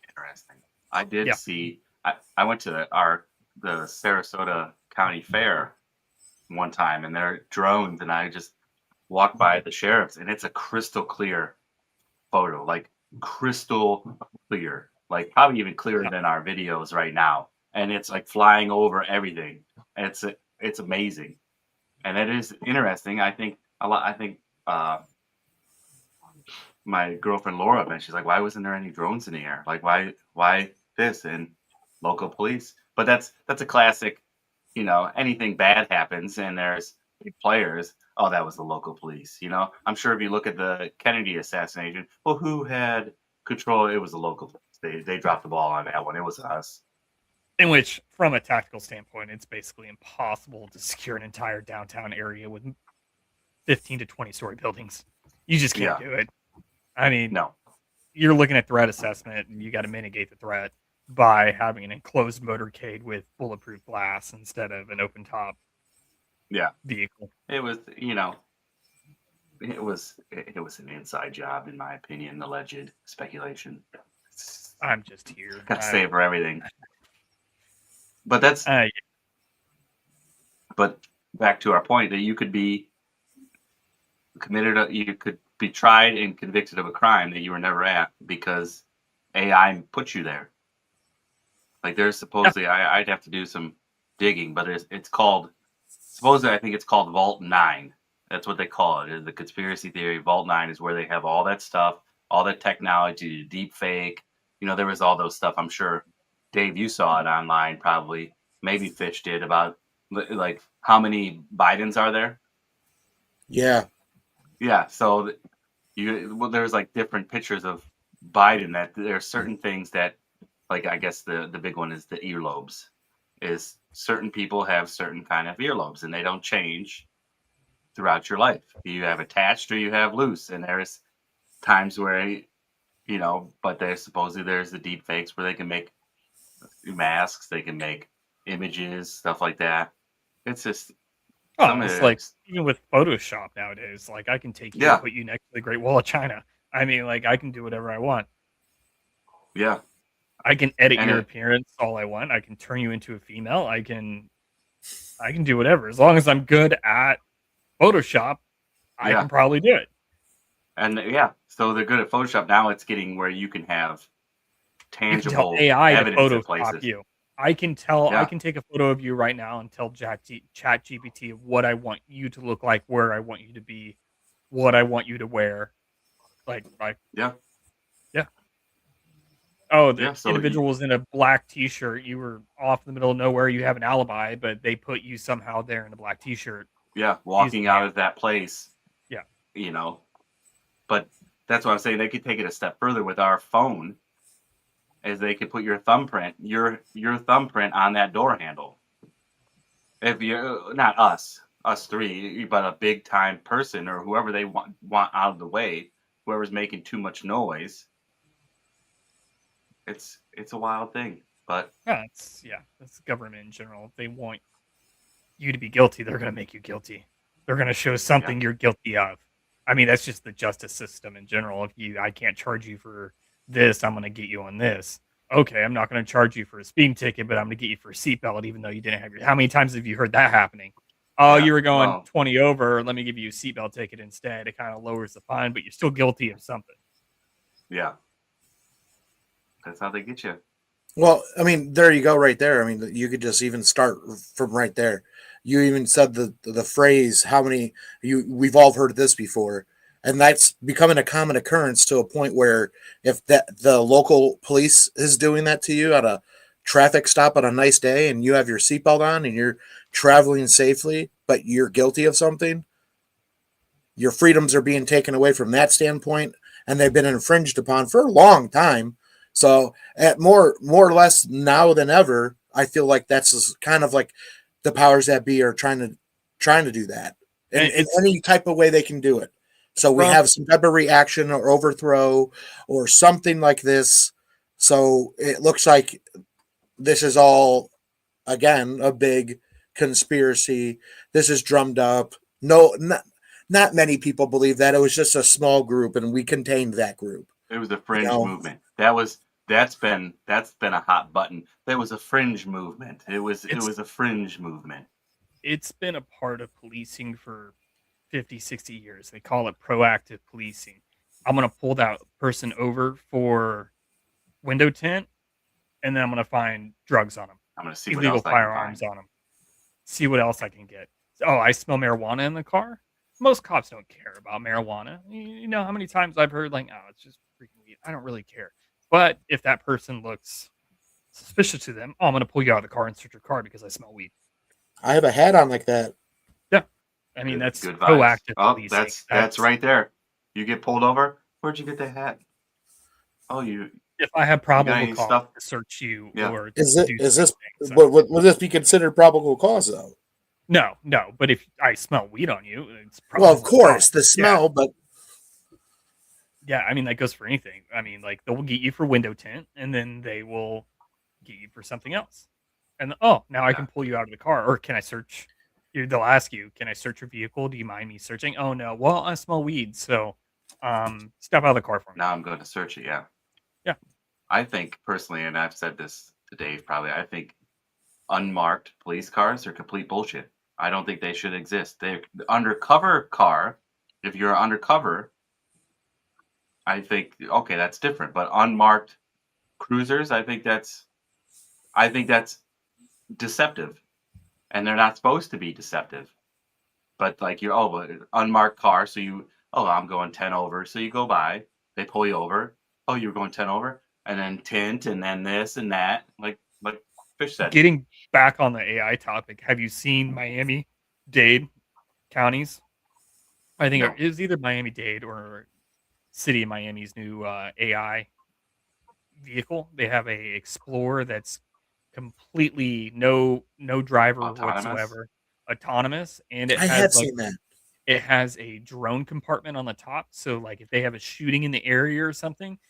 Interesting. I did see, I went to the Sarasota County Fair one time, and there are drones, and I just walked by the sheriff's, and it's a crystal clear photo, like crystal clear, like probably even clearer than our videos right now. And it's like flying over everything. And it's amazing. And it is interesting. I think my girlfriend Laura mentioned, she's like, why wasn't there any drones in the air? Like, why this? And local police. But that's a classic, anything bad happens and there's big players. Oh, that was the local police. I'm sure if you look at the Kennedy assassination, well, who had control? It was the local police. They dropped the ball on that one. It was us. In which, from a tactical standpoint, it's basically impossible to secure an entire downtown area with 15 to 20-story buildings. You just can't do it. I mean, no. You're looking at threat assessment, and you got to mitigate the threat by having an enclosed motorcade with bulletproof glass instead of an open top vehicle. It was, it was an inside job, in my opinion, alleged speculation. I'm just here. Got to savor everything. But that's But back to our point that you could be you could be tried and convicted of a crime that you were never at because AI put you there. Like there's supposedly, I'd have to do some digging, but it's called, supposedly I think it's called Vault 9. That's what they call it. Is the conspiracy theory. Vault 9 is where they have all that stuff, all that technology, deep fake. There was all those stuff. I'm sure, Dave, you saw it online probably. Maybe Fitch did about like how many Bidens are there? Yeah. Yeah. So there's like different pictures of Biden that there are certain things that, like I guess the big one is the earlobes. Is certain people have certain kind of earlobes and they don't change throughout your life. You have attached or you have loose, and there's times where but there's the deep fakes where they can make masks, they can make images, stuff like that. It's just it's like even with Photoshop nowadays, like I can take you and put you next to the Great Wall of China. I mean, like I can do whatever I want. Yeah. I can edit your appearance all I want. I can turn you into a female. I can do whatever. As long as I'm good at Photoshop, I can probably do it. And so they're good at Photoshop. Now it's getting where you can have tangible AI evidence to in places. Photoshop you. I can tell. I can take a photo of you right now and tell ChatGPT what I want you to look like, where I want you to be, what I want you to wear. Yeah. Oh, the individual was in a black T-shirt. You were off in the middle of nowhere. You have an alibi, but they put you somehow there in a black T-shirt. Yeah, walking out of that place. Yeah. But that's what I'm saying. They could take it a step further with our phone, as they could put your thumbprint, your thumbprint on that door handle. If you're not us three, but a big time person or whoever they want out of the way, whoever's making too much noise. It's a wild thing, but it's government in general. If they want you to be guilty, they're going to make you guilty. They're going to show something you're guilty of. I mean, that's just the justice system in general. I can't charge you for this, I'm going to get you on this. Okay, I'm not going to charge you for a speeding ticket, but I'm going to get you for a seatbelt, even though you didn't have your. How many times have you heard that happening? Oh, you were going 20 over. Let me give you a seatbelt ticket instead. It kind of lowers the fine, but you're still guilty of something. Yeah. That's how they get you. Well, I mean, there you go, right there. I mean, you could just even start from right there. You even said the phrase, "How many?" We've all heard this before, and that's becoming a common occurrence to a point where if the local police is doing that to you at a traffic stop on a nice day, and you have your seatbelt on and you're traveling safely, but you're guilty of something, your freedoms are being taken away from that standpoint, and they've been infringed upon for a long time. So at more or less now than ever, I feel like that's kind of like the powers that be are trying to do that in any type of way they can do it. So we have some type of reaction or overthrow or something like this. So it looks like this is all, again, a big conspiracy. This is drummed up. No, not many people believe that. It was just a small group, and we contained that group. It was a fringe movement. That's been a hot button. That was a fringe movement. It was a fringe movement. It's been a part of policing for 50, 60 years. They call it proactive policing. I'm going to pull that person over for window tint, and then I'm going to find drugs on them. I'm going to see illegal firearms on them. See what else I can get. Oh, I smell marijuana in the car? Most cops don't care about marijuana. You know how many times I've heard like, oh, it's just freaking weed. I don't really care. But if that person looks suspicious to them, I'm going to pull you out of the car and search your car because I smell weed. I have a hat on like that. Yeah. I mean, that's good proactive policing. Oh, that's right there. You get pulled over. Where'd you get that hat? Oh, if I have probable cause to search you, or would this be considered probable cause though? No. But if I smell weed on you, it's well, of course, the smell, but yeah, I mean that goes for anything. I mean, like they'll get you for window tint, and then they will get you for something else. And now I can pull you out of the car, or can I search? They'll ask you, can I search your vehicle? Do you mind me searching? Oh no, well I smell weed, so step out of the car for me. Now I'm going to search it. Yeah. I think personally, and I've said this to Dave probably, I think unmarked police cars are complete bullshit. I don't think they should exist. They're undercover car. If you're undercover, I think okay, that's different. But unmarked cruisers, I think that's deceptive, and they're not supposed to be deceptive. But like you're but unmarked car, so I'm going 10 over, so you go by, they pull you over. Oh, you're going 10 over, and then tint, and then this and that, like Fish said. Getting back on the AI topic, have you seen Miami-Dade counties? I think No. it was either Miami-Dade or City of Miami's new AI vehicle. They have a Explorer that's completely no driver Autonomous? whatsoever, autonomous, and it I has have like seen that. it has a drone compartment on the top. So like if they have a shooting in the area or something,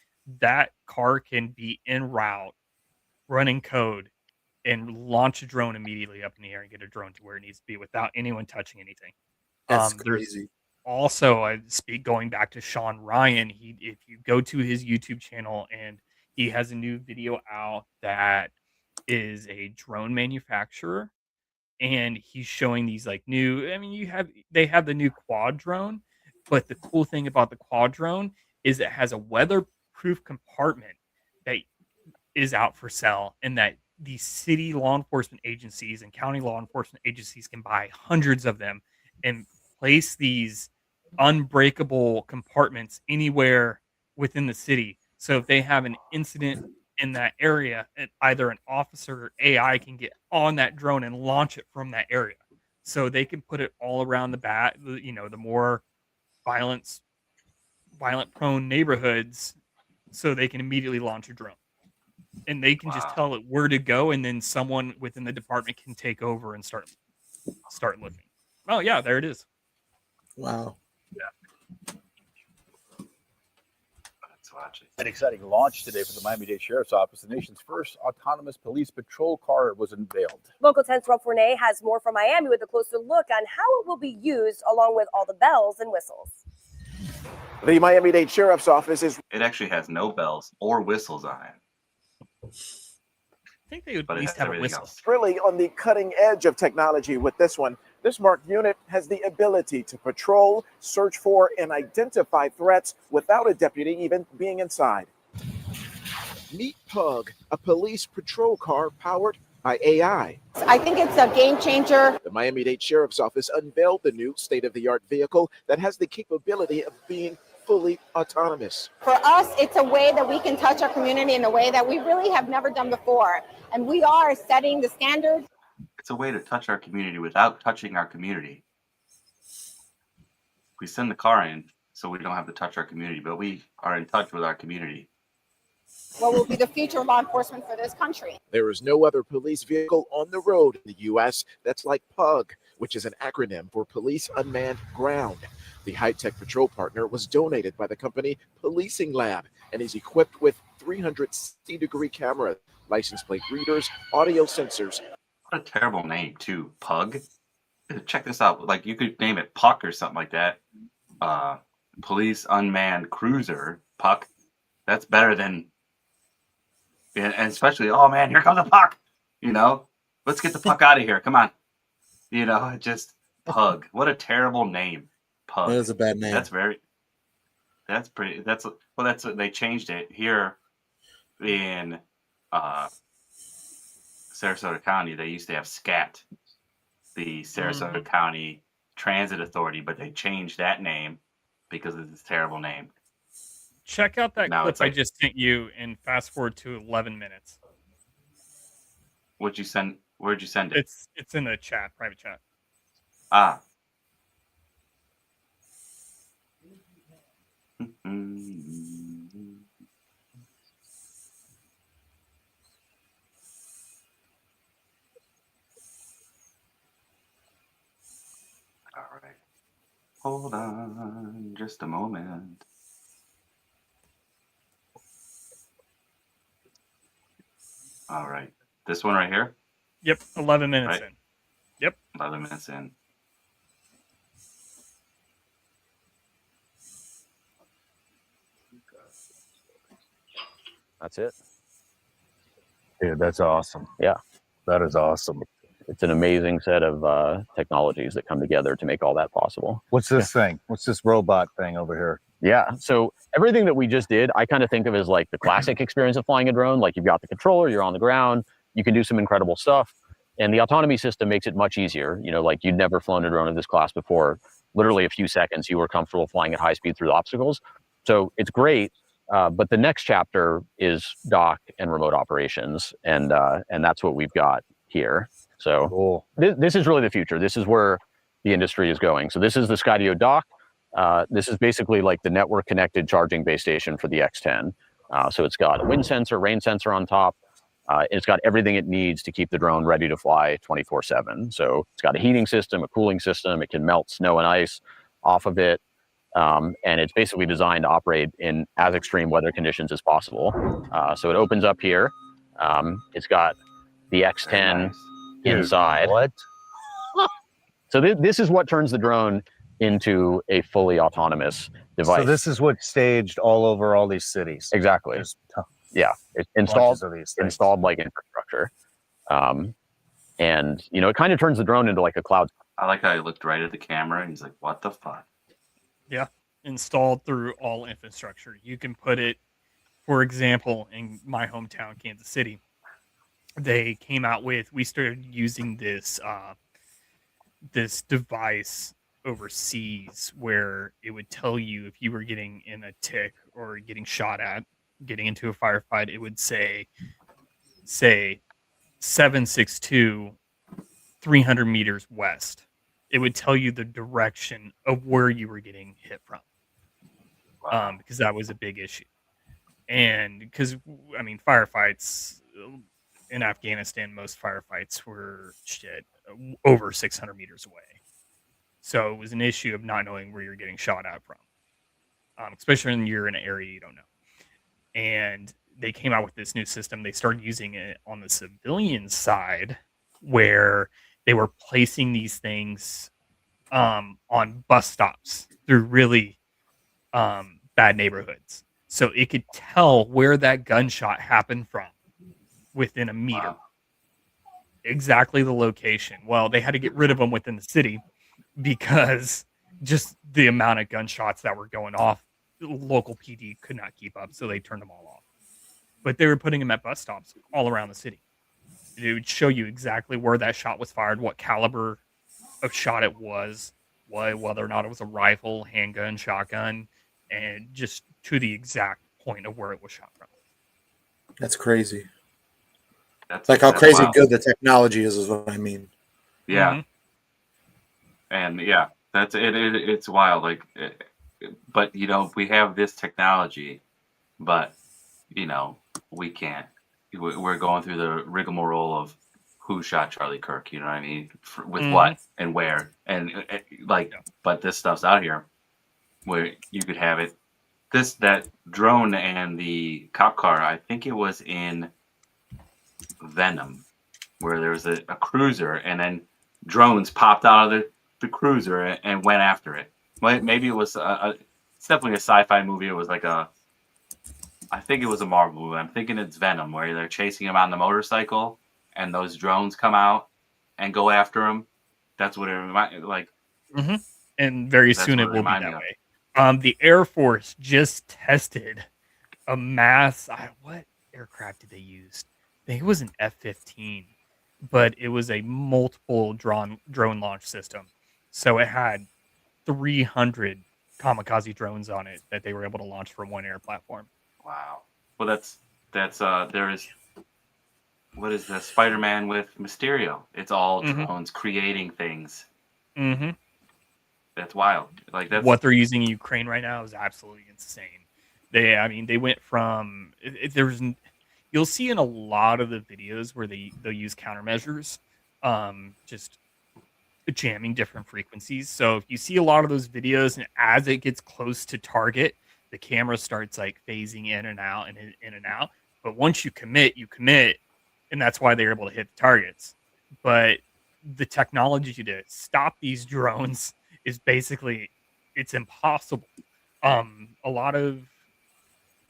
that car can be en route, running code, and launch a drone immediately up in the air and get a drone to where it needs to be without anyone touching anything. That's There's crazy. also I speak going back to Sean Ryan. If you go to his YouTube channel, and he has a new video out that is a drone manufacturer, and he's showing these like new. I mean, they have the new quad drone, but the cool thing about the quad drone is it has a weatherproof compartment that is out for sale, and that the city law enforcement agencies and county law enforcement agencies can buy hundreds of them and place these unbreakable compartments anywhere within the city. So if they have an incident in that area, either an officer or AI can get on that drone and launch it from that area. So they can put it all around the more violent prone neighborhoods, so they can immediately launch a drone. And they can just tell it where to go, and then someone within the department can take over and start looking. Oh yeah, there it is. Wow. Let's watch it. An exciting launch today for the Miami-Dade Sheriff's Office. The nation's first autonomous police patrol car was unveiled. Local 10's Rob Fournet has more from Miami with a closer look on how it will be used, along with all the bells and whistles. The Miami-Dade Sheriff's Office is... It actually has no bells or whistles on it. I think they would But at it least has have a everything whistle. else. really on the cutting edge of technology with this one. This marked unit has the ability to patrol, search for, and identify threats without a deputy even being inside. Meet Pug, a police patrol car powered by AI. I think it's a game changer. The Miami-Dade Sheriff's Office unveiled the new state-of-the-art vehicle that has the capability of being fully autonomous. For us, it's a way that we can touch our community in a way that we really have never done before. And we are setting the standard. It's a way to touch our community without touching our community. We send the car in so we don't have to touch our community, but we are in touch with our community. What will be the future of law enforcement for this country? There is no other police vehicle on the road in the U.S. that's like PUG, which is an acronym for Police Unmanned Ground. The high-tech patrol partner was donated by the company Policing Lab and is equipped with 360-degree cameras, license plate readers, audio sensors. What a terrible name, too. Pug. Check this out. Like, you could name it Puck or something like that. Police Unmanned Cruiser, Puck. That's better than... And especially, oh man, here comes a Puck. Let's get the Puck out of here. Come on. Just Pug. What a terrible name. Pug. That is a bad name. They changed it here in Sarasota County. They used to have SCAT, the Sarasota County Transit Authority, but they changed that name because of this terrible name. Check out that Now clip it's like- I just sent you and fast forward to 11 minutes. Where'd you send it? It's in the chat, private chat. Ah. All right. Hold on just a moment. All right. This one right here? Yep, 11 minutes Right. in. Yep. 11 minutes in. That's it. Dude, that's awesome. Yeah. That is awesome. it's an amazing set of technologies that come together to make all that possible. What's this thing? What's this robot thing over here? Yeah, so everything that we just did, I kind of think of as like the classic experience of flying a drone. Like you've got the controller, you're on the ground, you can do some incredible stuff. And the autonomy system makes it much easier. You know, like you'd never flown a drone of this class before. Literally a few seconds, you were comfortable flying at high speed through the obstacles. So it's great. But the next chapter is dock and remote operations. And that's what we've got here. So cool. This is really the future. This is where the industry is going. So this is the Skydio dock. This is basically like the network connected charging base station for the X10. So it's got a wind sensor, rain sensor on top. It's got everything it needs to keep the drone ready to fly 24/7. So it's got a heating system, a cooling system. It can melt snow and ice off of it. And it's basically designed to operate in as extreme weather conditions as possible. So it opens up here. It's got the X10 inside. What? So this is what turns the drone into a fully autonomous device. So this is what's staged all over all these cities. Exactly. Yeah, it's installed like infrastructure. And, you know, it kind of turns the drone into like a cloud. I like how he looked right at the camera and he's like, what the fuck? Yeah, installed through all infrastructure. You can put it, for example, in my hometown, Kansas City, they came out with, we started using this this device overseas where it would tell you if you were getting in a tick or getting shot at, getting into a firefight, it would say 762 300 meters west. It would tell you the direction of where you were getting hit from. Because that was a big issue. And because, I mean, firefights in Afghanistan, most firefights were over 600 meters away. So it was an issue of not knowing where you're getting shot at from, especially when you're in an area you don't know. And they came out with this new system. They started using it on the civilian side where they were placing these things on bus stops through really bad neighborhoods. So it could tell where that gunshot happened from within a meter. Wow. Exactly the location. Well, they had to get rid of them within the city because just the amount of gunshots that were going off, local PD could not keep up, so they turned them all off. But they were putting them at bus stops all around the city. It would show you exactly where that shot was fired, what caliber of shot it was, whether or not it was a rifle, handgun, shotgun, and just to the exact point of where it was shot from. That's crazy. That's like how crazy wild. good the technology is what I mean. Yeah. Mm-hmm. And yeah, that's it. It's wild. Like, but you know, we have this technology, but you know, we can't. We're going through the rigmarole of who shot Charlie Kirk. You know what I mean? With what and where and like. Yeah. But this stuff's out here where you could have it. That drone and the cop car. I think it was in Venom, where there was a cruiser and then drones popped out of the cruiser and went after it. Maybe it was it's definitely a sci-fi movie. It was like I think it was a Marvel movie. I'm thinking it's Venom, where they're chasing him on the motorcycle and those drones come out and go after him. That's what it reminded like. Mm-hmm. And very soon it will be that way. The Air Force just tested a mass. What aircraft did they use? I think it was an F-15, but it was a multiple drone launch system. So it had 300 kamikaze drones on it that they were able to launch from one air platform. Wow. Well, that's there is. What is the Spider-Man with Mysterio? It's all drones creating things. Mm-hmm. That's wild. Like that's what they're using in Ukraine right now is absolutely insane. They went from you'll see in a lot of the videos where they'll use countermeasures, just jamming different frequencies. So if you see a lot of those videos, and as it gets close to target, the camera starts like phasing in and out and in and out. But once you commit, and that's why they're able to hit the targets. But the technology to stop these drones is basically, it's impossible. A lot of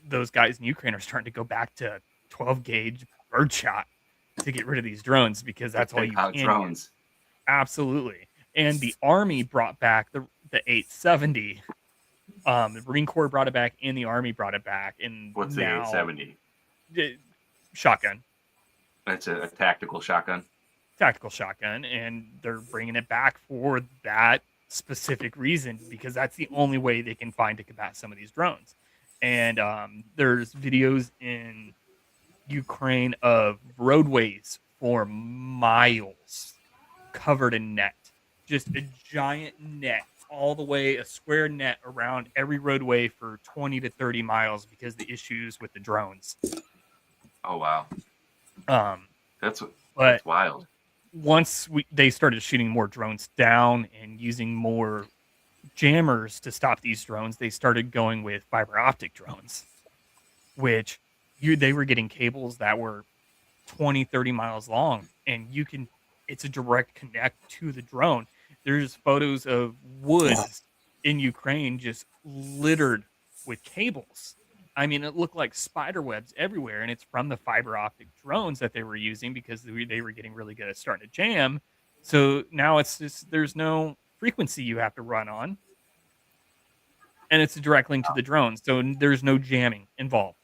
those guys in Ukraine are starting to go back to 12 gauge birdshot to get rid of these drones because that's all you can get. Drones. Absolutely. And the Army brought back the 870. The Marine Corps brought it back, and the Army brought it back. And what's the 870? Shotgun. That's a tactical shotgun. Tactical shotgun, and they're bringing it back for that specific reason because that's the only way they can find to combat some of these drones. And there's videos in Ukraine of roadways for miles covered in net, just a giant net all the way, a square net around every roadway for 20 to 30 miles because the issues with the drones. Oh wow. That's wild. Once they started shooting more drones down and using more jammers to stop these drones, they started going with fiber optic drones, which they were getting cables that were 20, 30 miles long, and it's a direct connect to the drone. There's photos of woods in Ukraine just littered with cables. I mean, it looked like spider webs everywhere, and it's from the fiber optic drones that they were using because they were getting really good at starting to jam. So now it's just there's no frequency you have to run on, and it's a direct link to the drones, so there's no jamming involved.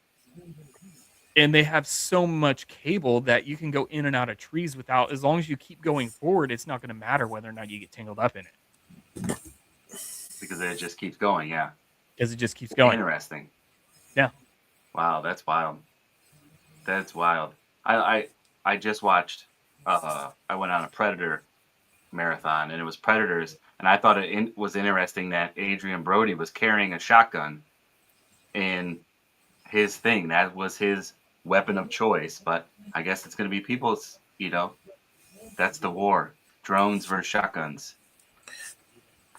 And they have so much cable that you can go in and out of trees without, as long as you keep going forward, it's not going to matter whether or not you get tangled up in it. Because it just keeps going, yeah. Because it just keeps going. Interesting. Yeah. Wow, that's wild. That's wild. I just watched, I went on a Predator marathon, and it was Predators, and I thought it was interesting that Adrian Brody was carrying a shotgun in his thing. That was his weapon of choice, but I guess it's going to be people's, that's the war. Drones versus shotguns.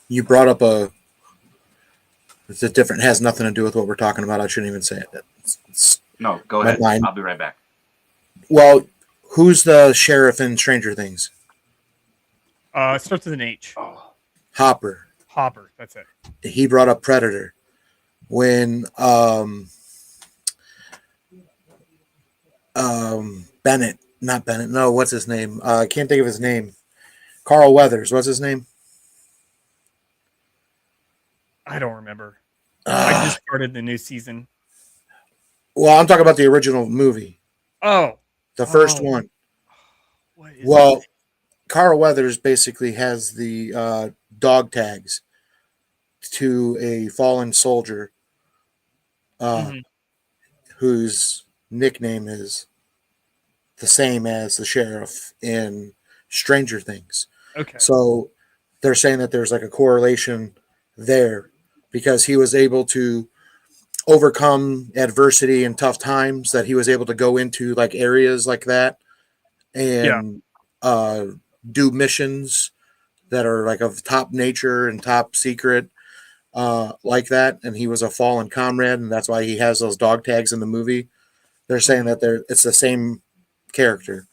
You brought up it's a different, has nothing to do with what we're talking about. I shouldn't even say it. No, go ahead. I'll be right back. Well, who's the sheriff in Stranger Things? It starts with an H. Hopper. Hopper, that's it. He brought up Predator. When not Bennett, no, what's his name? I can't think of his name. Carl Weathers, what's his name? I don't remember. I just started the new season. Well, I'm talking about the original movie. Oh. The first one. Well, Carl Weathers basically has the dog tags to a fallen soldier whose nickname is the same as the sheriff in Stranger Things. Okay. So they're saying that there's like a correlation there because he was able to overcome adversity and tough times, that he was able to go into like areas like that and do missions that are like of top nature and top secret like that. And he was a fallen comrade, and that's why he has those dog tags in the movie. They're saying that it's the same character.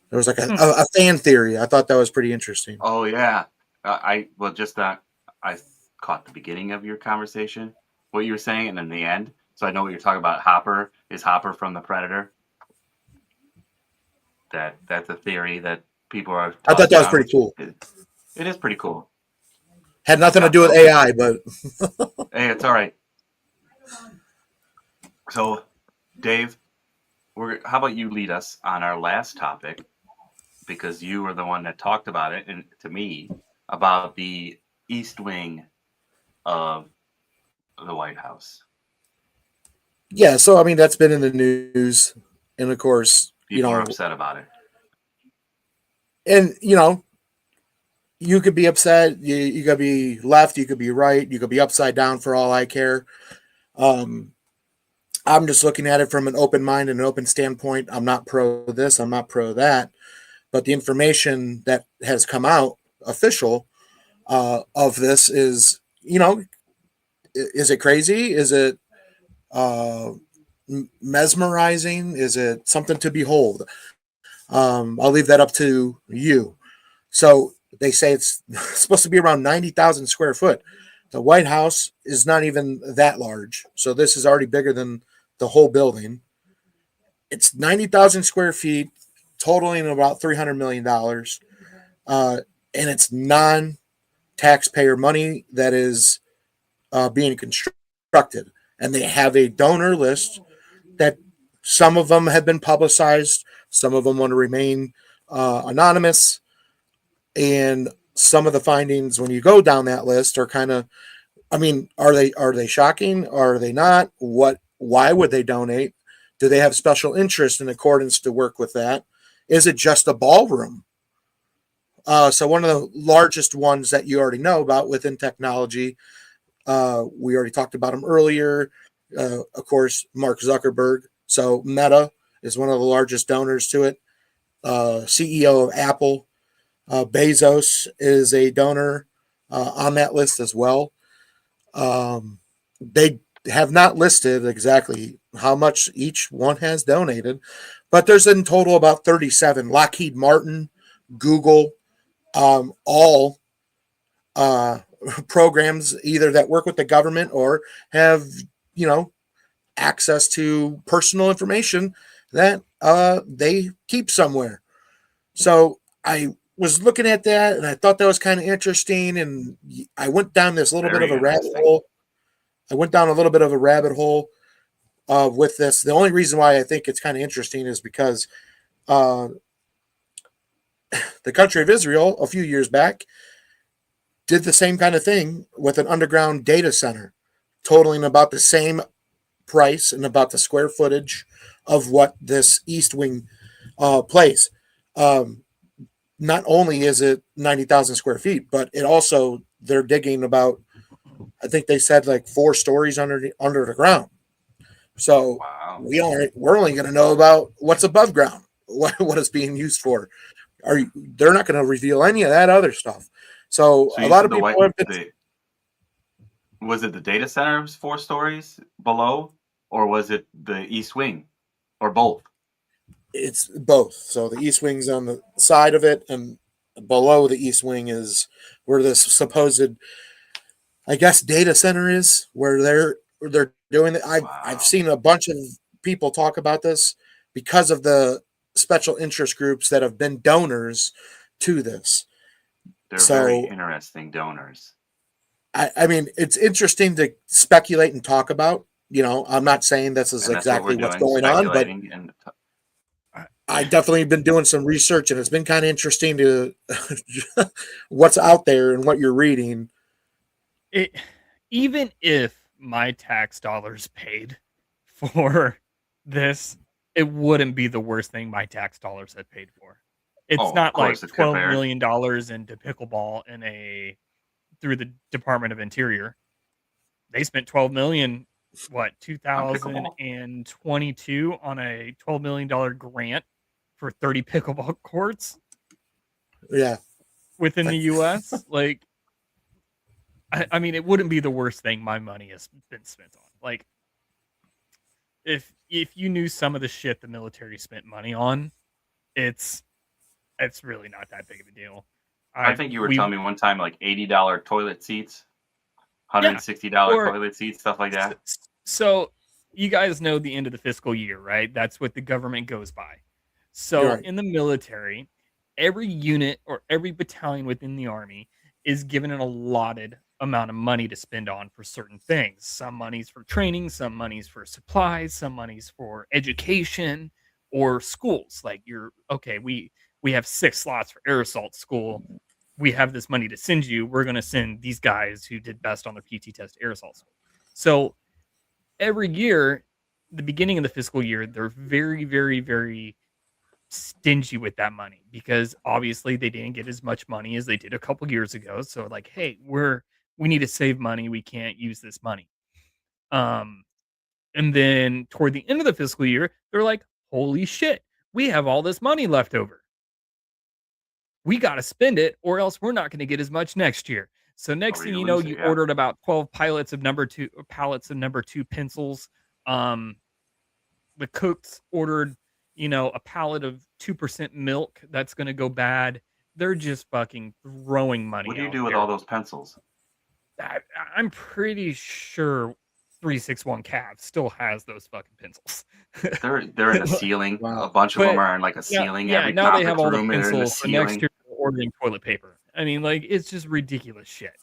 There was like a fan theory. I thought that was pretty interesting. Oh yeah. I caught the beginning of your conversation, what you were saying, and then the end. So I know what you're talking about. Hopper is Hopper from the Predator. That's a theory that people are. I thought that was pretty cool. It is pretty cool. Had nothing to do with AI, but hey, it's all right. So, Dave, how about you lead us on our last topic, because you were the one that talked about it, and to me about the East Wing of the White House. Yeah, so I mean that's been in the news, and of course, people are upset about it. And you could be upset. You could be left. You could be right. You could be upside down for all I care. I'm just looking at it from an open mind and an open standpoint. I'm not pro this. I'm not pro that. But the information that has come out official of this is, is it crazy? Is it mesmerizing? Is it something to behold? I'll leave that up to you. So they say it's supposed to be around 90,000 square foot. The White House is not even that large. So this is already bigger than the whole building. It's 90,000 square feet, totaling about $300 million. And it's non-taxpayer money that is being constructed. And they have a donor list that some of them have been publicized. Some of them want to remain anonymous. And some of the findings, when you go down that list, are kind of, I mean, are they shocking? Are they not? Why would they donate? Do they have special interest in accordance to work with that? Is it just a ballroom? So one of the largest ones that you already know about within technology, we already talked about him earlier. Of course, Mark Zuckerberg. So Meta is one of the largest donors to it. CEO of Apple, Bezos is a donor on that list as well. They have not listed exactly how much each one has donated, but there's in total about 37. Lockheed Martin, Google, all programs either that work with the government or have, access to personal information that they keep somewhere. So I was looking at that and I thought that was kind of interesting. And I went down this little bit of a rabbit hole. With this. The only reason why I think it's kind of interesting is because the country of Israel a few years back did the same kind of thing with an underground data center, totaling about the same price and about the square footage of what this East Wing plays. Not only is it 90,000 square feet, but it also, they're digging about, I think they said like 4 stories under the ground. So we're only going to know about what's above ground, what it's being used for. They're not going to reveal any of that other stuff. So a lot of people was it the data centers 4 stories below, or was it the East Wing, or both? It's both. So the East Wing's on the side of it, and below the East Wing is where this supposed, I guess, data center is, where they're doing it. I've seen a bunch of people talk about this because of the special interest groups that have been donors to this. They're very interesting donors. I mean, it's interesting to speculate and talk about. I'm not saying this is exactly what's going on, but I definitely been doing some research, and it's been kind of interesting to what's out there and what you're reading. Even if my tax dollars paid for this, it wouldn't be the worst thing my tax dollars had paid for. It's not like $12 million into pickleball through the Department of Interior. They spent $12 million, 2022 on a $12 million grant for 30 pickleball courts. Yeah. Within the US. Like, I mean, it wouldn't be the worst thing my money has been spent on. Like, if you knew some of the shit the military spent money on, it's really not that big of a deal. I think you were telling me one time, like $80 toilet seats, $160 toilet seats, stuff like that. So you guys know the end of the fiscal year, right? That's what the government goes by. So in the military, every unit or every battalion within the Army is given an allotted amount of money to spend on for certain things. Some money's for training, some money's for supplies, some money's for education or schools. Like we have 6 slots for air assault school. We have this money to send you. We're going to send these guys who did best on their PT test to air assault school. So every year, the beginning of the fiscal year, they're very, very, very stingy with that money because obviously they didn't get as much money as they did a couple years ago. So like, hey, we need to save money. We can't use this money. And then toward the end of the fiscal year, they're like, holy shit, we have all this money left over. We got to spend it or else we're not going to get as much next year. So next thing you know, you ordered about 12 pallets of number 2 pencils. The cooks ordered, a pallet of 2% milk that's going to go bad. They're just fucking throwing money. What do you do with all those pencils? I'm pretty sure 361 Cav still has those fucking pencils. They're in the ceiling. Wow. A bunch of But them are in like a ceiling. yeah, Every now they have conference all the room they're in the pencils. So next ceiling. year they're ordering toilet paper. I mean, like, it's just ridiculous shit.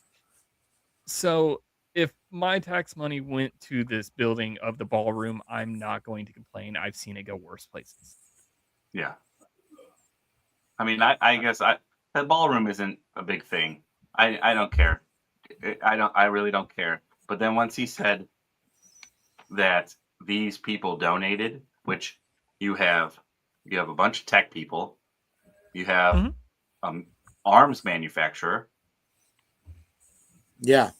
So if my tax money went to this building of the ballroom, I'm not going to complain. I've seen it go worse places. Yeah. I mean, I guess the ballroom isn't a big thing. I don't care. I really don't care. But then once he said that these people donated, which you have a bunch of tech people, you have arms manufacturer. Yeah.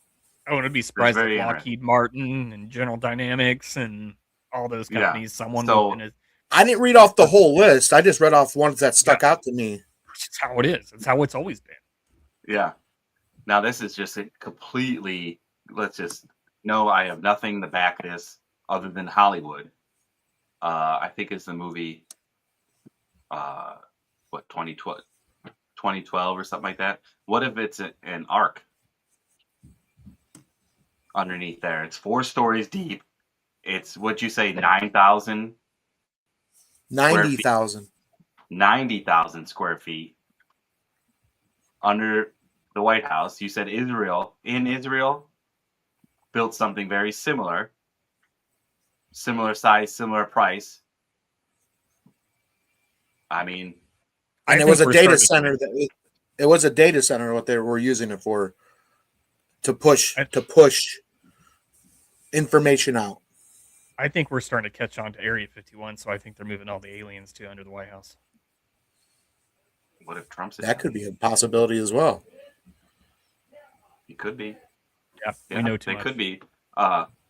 I wouldn't be surprised if very Lockheed Martin and General Dynamics and all those Yeah. companies, someone So- moved in it. I didn't read off the whole list. I just read off ones that stuck out to me. It's how it is. It's how it's always been. Yeah. Now this is just a completely. Let's just. No, I have nothing to back this other than Hollywood. I think it's the movie. 2012 or something like that. What if it's an arc underneath there? It's 4 stories deep. It's what you say 9,000. 90,000. 90,000 square feet under the White House. You said Israel built something very similar size, similar price. I mean, And it was a data center it was a data center what they were using it for to push information out. I think we're starting to catch on to Area 51, so I think they're moving all the aliens to under the White House. What if Trump's That could be a possibility as well. It could be. Yeah, we know too much. It could be.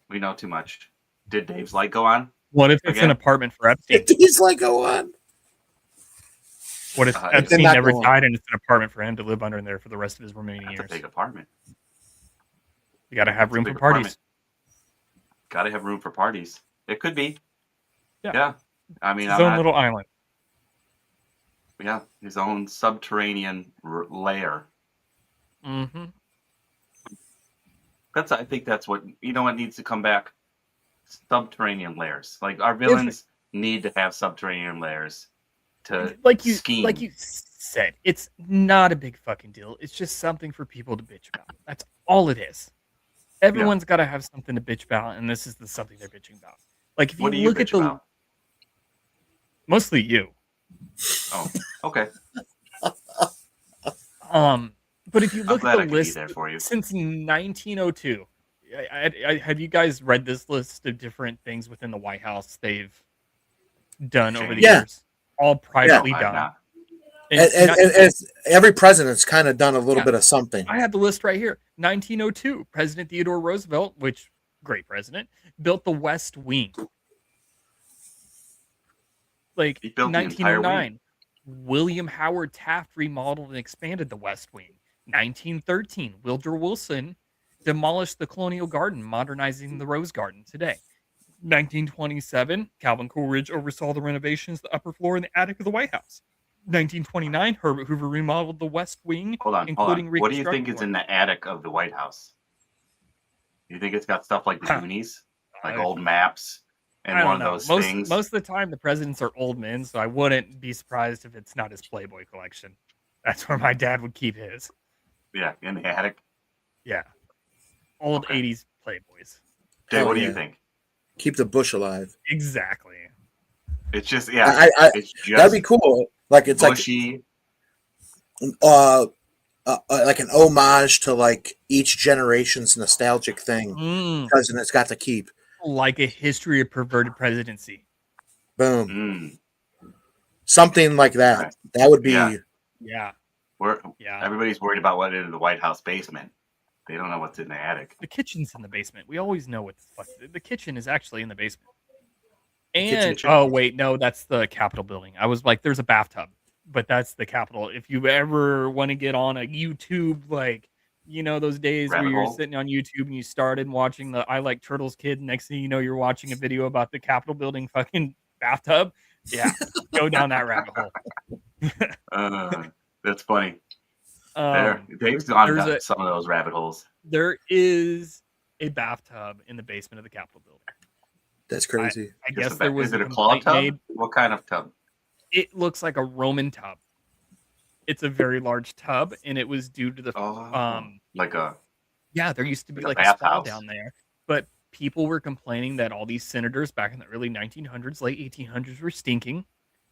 We know too much. Did Dave's light go on? What if it's an apartment for Epstein? Dave's light go on. What if Epstein never died and it's an apartment for him to live under in there for the rest of his remaining years? That's a big apartment. You got to have room for parties. Got to have room for parties. It could be. Yeah. I mean, his own little island. Yeah, his own subterranean lair. Mm-hmm. I think that's what what needs to come back. Subterranean lairs. Like our villains need to have subterranean lairs to scheme. Like you said, it's not a big fucking deal. It's just something for people to bitch about. That's all it is. Everyone's got to have something to bitch about, and this is something they're bitching about. Like if you look at the, mostly you. Oh, okay. But if you look at the list there for you. since 1902, have you guys read this list of different things within the White House they've done over the years? All privately done. And every president's kind of done a little bit of something. I have the list right here. 1902, President Theodore Roosevelt, which great president, built the West Wing. Like he built 1909, William Howard Taft remodeled and expanded the West Wing. 1913, Woodrow Wilson demolished the Colonial Garden, modernizing the Rose Garden today. 1927, Calvin Coolidge oversaw the renovations to the upper floor and the attic of the White House. 1929, Herbert Hoover remodeled the West Wing, including What do you think is in the attic of the White House? You think it's got stuff like the Goonies, like old maps, and one of those things? Most of the time, the presidents are old men, so I wouldn't be surprised if it's not his Playboy collection. That's where my dad would keep his. Yeah, in the attic. Yeah, old 80s Playboys. Dave, what do you think? Keep the bush alive. Exactly. It's just it's just, that'd be cool. Like it's bushy. Like an homage to like each generation's nostalgic thing. President's got to keep. Like a history of perverted presidency. Boom. Something like that. That would be. Yeah. Everybody's worried about what is in the White House basement. They don't know what's in the attic. The kitchen's in the basement. We always know what the fuck. The kitchen is actually in the basement. And wait, no, that's the Capitol building. I was like, there's a bathtub, but that's the Capitol. If you ever want to get on a YouTube, like, those days where you're sitting on YouTube and you started watching the I Like Turtles kid, next thing you know, you're watching a video about the Capitol building fucking bathtub. Yeah, go down that rabbit hole. That's funny. Dave's gone down some of those rabbit holes. There is a bathtub in the basement of the Capitol building. That's crazy. I guess there was Is it a a claw complaint tub? made. What kind of tub? It looks like a Roman tub. It's a very large tub, and it was due to the Like a yeah, there used to be like a like a spa bathhouse. down there, but people were complaining that all these senators back in the early 1900s, late 1800s were stinking,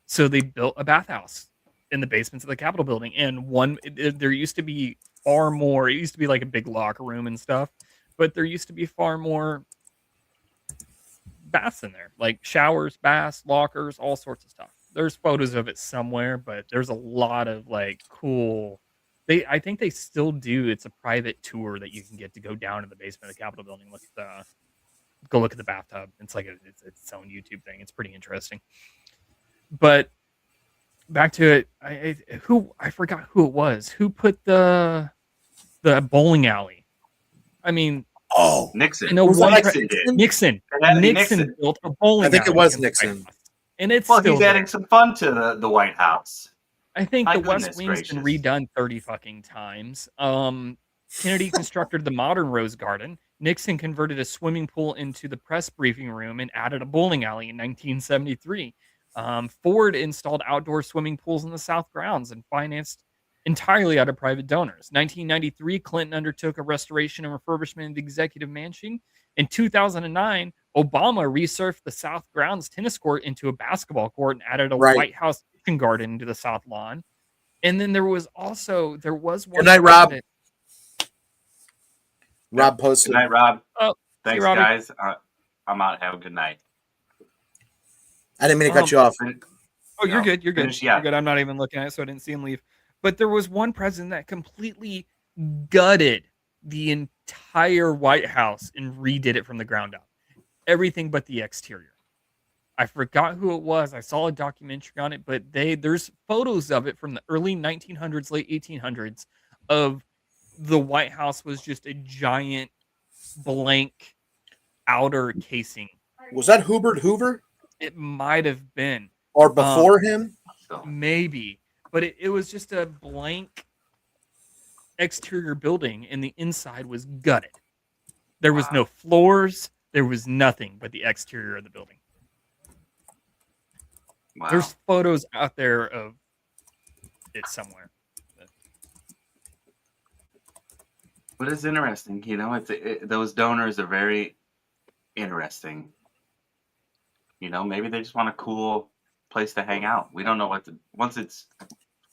so they built a bathhouse in the basements of the Capitol building. And there used to be far more. It used to be like a big locker room and stuff, but there used to be far more baths in there, like showers, baths, lockers, all sorts of stuff. There's photos of it somewhere, but there's a lot of like cool. I think they still do. It's a private tour that you can get to go down to the basement of the Capitol building. Go look at the bathtub. It's like it's its own YouTube thing. It's pretty interesting. But back to it, I forgot who it was. Who put the bowling alley? I mean, Nixon. Nixon built a bowling alley. I think it was in the White Nixon. House. And it's Well, still he's there. adding some fun to the White House. I think My the West goodness Wing's been gracious. redone 30 fucking times. Kennedy constructed the modern Rose Garden. Nixon converted a swimming pool into the press briefing room and added a bowling alley in 1973. Ford installed outdoor swimming pools in the South grounds and financed entirely out of private donors. 1993, Clinton undertook a restoration and refurbishment of the Executive Mansion. In 2009, Obama resurfaced the South grounds tennis court into a basketball court and added a Right. White House kitchen garden into the South lawn. And then there was one. Good night, Rob. president- Rob posted. Good night, Rob. Oh, see you, Thanks, Robbie. guys. I'm out. Have a good night. I didn't mean to cut you off. Oh, you're No, good. You're good. finish, yeah. You're good. I'm not even looking at it, so I didn't see him leave. But there was one president that completely gutted the entire White House and redid it from the ground up. Everything but the exterior. I forgot who it was. I saw a documentary on it, but there's photos of it from the early 1900s, late 1800s of the White House was just a giant blank outer casing. Was that Hubert Hoover It might have been. or before him? Maybe, but it was just a blank exterior building, and the inside was gutted. There was no floors. There was nothing but the exterior of the building. Wow. There's photos out there of it somewhere. But it's interesting, you know. Those donors are very interesting. You know, maybe they just want a cool place to hang out. We don't know once it's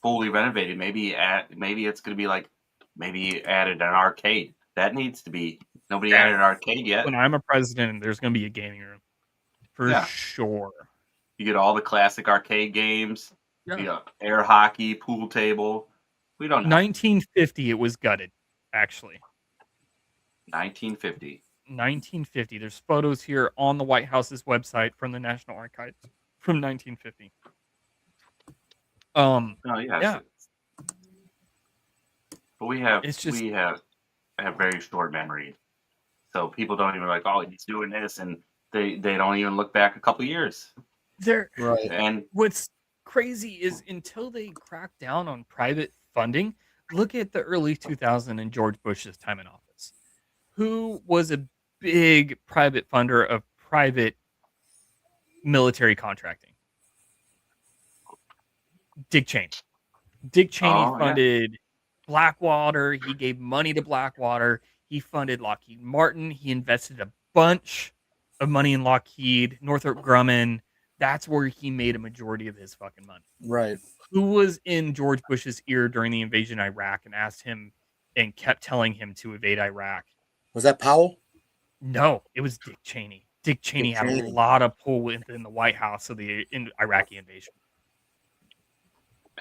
fully renovated. Maybe it's going to be like maybe added an arcade. That needs to be. Nobody added an arcade yet. When I'm a president, there's going to be a gaming room for sure. You get all the classic arcade games. Yeah. You know, air hockey, pool table. We don't know. 1950, it was gutted. Actually, 1950. 1950. There's photos here on the White House's website from the National Archives from 1950. Oh yeah. Yeah. But we have It's just- have very short memories. So people don't even like, oh, he's doing this, and they don't even look back a couple years. Right. And What's crazy is until they crack down on private funding, look at the early 2000s and George Bush's time in office. Who was a big private funder of private military contracting? Dick Cheney. Dick Cheney Oh, yeah. funded Blackwater. He gave money to Blackwater. He funded Lockheed Martin. He invested a bunch of money in Lockheed, Northrop Grumman. That's where he made a majority of his fucking money. Right. Who was in George Bush's ear during the invasion of Iraq and asked him and kept telling him to invade Iraq? Was that Powell? No, it was Dick Cheney. Dick Cheney had a Cheney. lot of pull within the White House of the Iraqi invasion.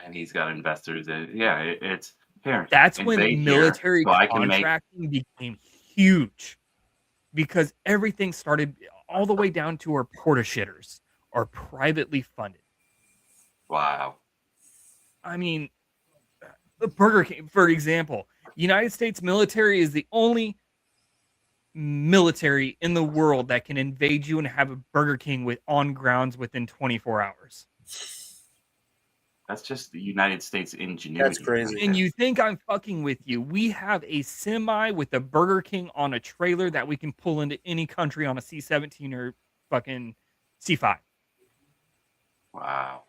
and he's got investors. It's here. That's when invade here military so I can make contracting became huge because everything started all the way down to our porta shitters are privately funded. Wow. I mean, the Burger King, for example, United States military is the only military in the world that can invade you and have a Burger King on grounds within 24 hours. That's just the United States ingenuity. That's crazy. And you think I'm fucking with you? We have a semi with a Burger King on a trailer that we can pull into any country on a C-17 or fucking C-5. Wow,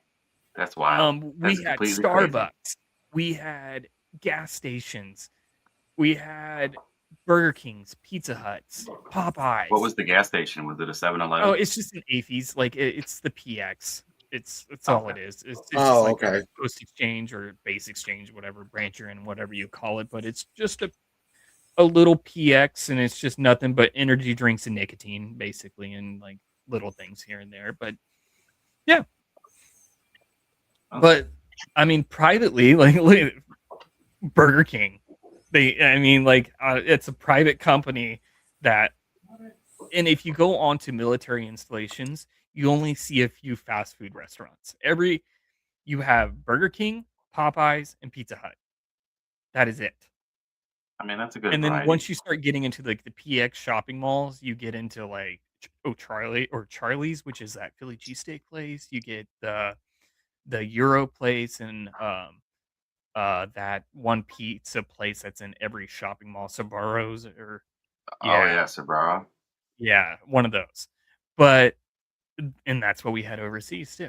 that's wild. We That's had completely Starbucks. crazy. We had gas stations. We had Burger Kings, Pizza Huts, Popeyes. What was the gas station? Was it a 7-Eleven? Oh, it's just an AFES. Like it's the PX. It's all it is. It's Oh, just like okay. a post exchange or base exchange, whatever branch you're in, whatever you call it. But it's just a little PX, and it's just nothing but energy drinks and nicotine, basically, and like little things here and there. But yeah. But I mean, privately, like look at Burger King. It's a private company that, and if you go on to military installations, you only see a few fast food restaurants. You have Burger King, Popeyes, and Pizza Hut. That is it. I mean, that's a good And then variety. once you start getting into like the PX shopping malls, you get into like Charlie's, which is that Philly cheesesteak place. You get the Euro place and that one pizza place that's in every shopping mall, Sabaro's or Oh yeah, Sabara. yeah, one of those. But and that's what we had overseas too.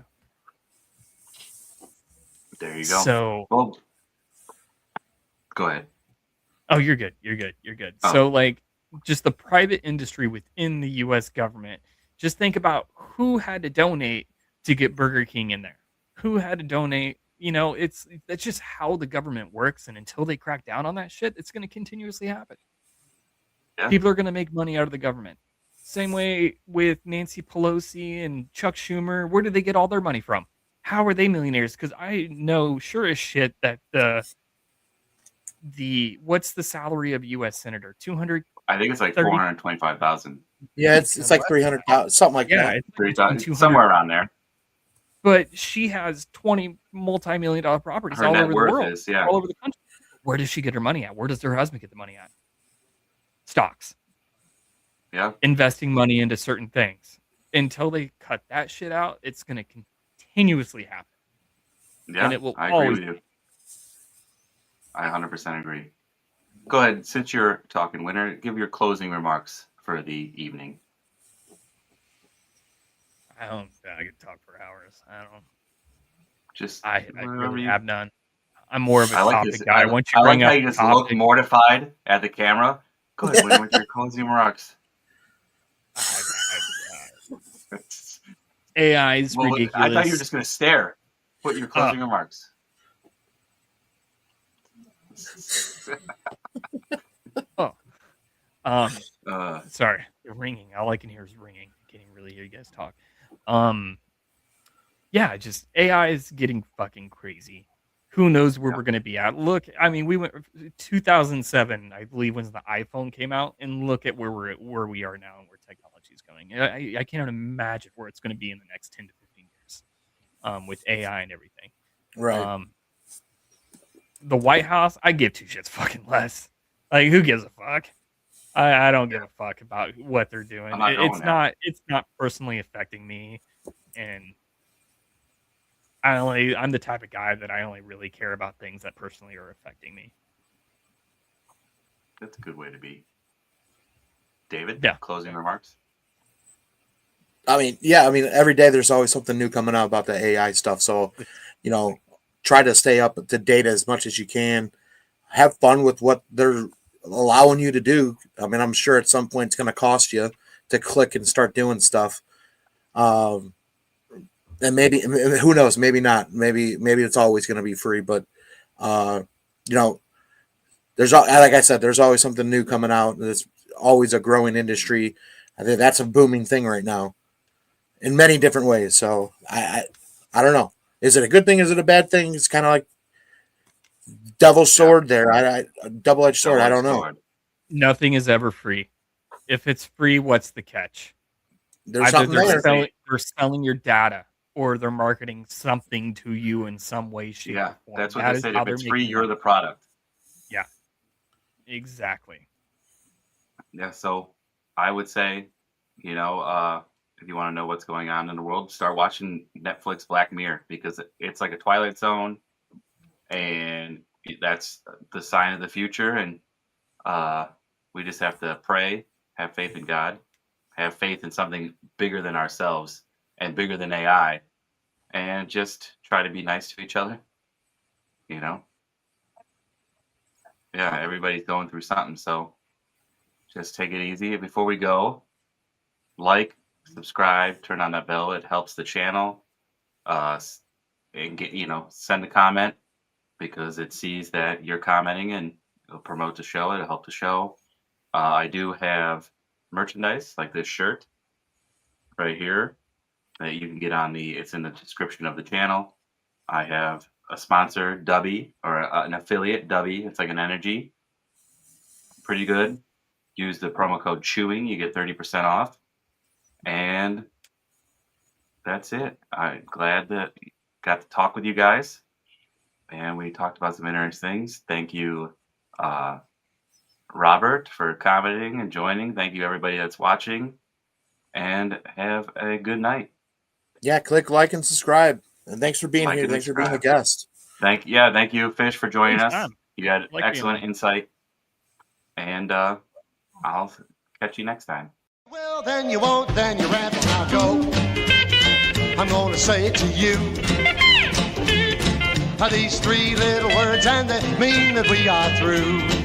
There you go. So, well, go ahead. Oh, you're good. You're good. You're good. Oh. So, like, just the private industry within the U.S. government. Just think about who had to donate to get Burger King in there. Who had to donate? You know, that's just how the government works. And until they crack down on that shit, it's going to continuously happen. Yeah. People are going to make money out of the government. Same way with Nancy Pelosi and Chuck Schumer. Where did they get all their money from? How are they millionaires? Because I know sure as shit that what's the salary of a U.S. senator? 200. I think it's like 425,000. Yeah, it's like 300,000, something like that. It's 3,000, somewhere around there. But she has 20 multi-million-dollar properties Her all net over the worth world, is, yeah. all over the country. Where does she get her money at? Where does her husband get the money at? Stocks. Yeah. Investing money into certain things. Until they cut that shit out, it's going to continuously happen. Yeah, And it will I agree with you. I 100% agree. Go ahead, since you're talking, Winter, give your closing remarks for the evening. I could talk for hours. I really have none. I'm more of a I like topic this. guy. Once you I bring like how up you the just look topic, mortified at the camera. Go ahead, Winter, with your closing remarks. AI's Well, ridiculous. I thought you were just going to stare. Put your closing remarks. Sorry, they're ringing. All I can hear is ringing. I can't even really hear you guys talk. Yeah, just AI is getting fucking crazy. Who knows where we're going to be at? Look, I mean, we went 2007, I believe, when the iPhone came out, and look at where we are now and where technology is going. I can't imagine where it's going to be in the next 10 to 15 years with AI and everything. Right. The White House, I give two shits fucking less. Like, who gives a fuck? I don't give a fuck about what they're doing. It's not personally affecting me, and I'm the type of guy that I only really care about things that personally are affecting me. That's a good way to be. David, yeah. Closing remarks? I mean, every day there's always something new coming out about the AI stuff. So, try to stay up to date as much as you can. Have fun with what they're allowing you to do. I mean, I'm sure at some point it's going to cost you to click and start doing stuff. And maybe, who knows, maybe not. Maybe it's always going to be free. But, there's, like I said, there's always something new coming out. It's always a growing industry. I think that's a booming thing right now in many different ways. So I don't know. Is it a good thing? Is it a bad thing? It's kind of like double sword there. Double-edged sword. I don't know. Nothing is ever free. If it's free, what's the catch? There's Either something they're selling your data or they're marketing something to you in some way, shape, or form. That's what they said. If it's free, you're the product. Yeah, exactly. Yeah, so I would say, if if you want to know what's going on in the world, start watching Netflix Black Mirror, because it's like a Twilight Zone, and that's the sign of the future. And we just have to pray, have faith in God, have faith in something bigger than ourselves and bigger than AI, and just try to be nice to each other. You know? Yeah, everybody's going through something, so just take it easy. Before we go, like, subscribe, turn on that bell. It helps the channel. And get, send a comment, because it sees that you're commenting and it'll promote the show. It'll help the show. I do have merchandise like this shirt right here that you can get it's in the description of the channel. I have a sponsor, Dubby, or an affiliate, Dubby. It's like an energy. Pretty good. Use the promo code CHEWING. You get 30% off. And that's it. I'm glad that got to talk with you guys. And we talked about some interesting things. Thank you, Robert, for commenting and joining. Thank you, everybody that's watching. And have a good night. Yeah, click like and subscribe. And thanks for being Like here. and Thanks for being a subscribe. guest. Thank you, Fish, for joining us. Anytime. You had Like excellent being on. insight. And I'll catch you next time. Well, then you won't, then you rather not go. I'm gonna say it to you. These three little words, and they mean that we are through.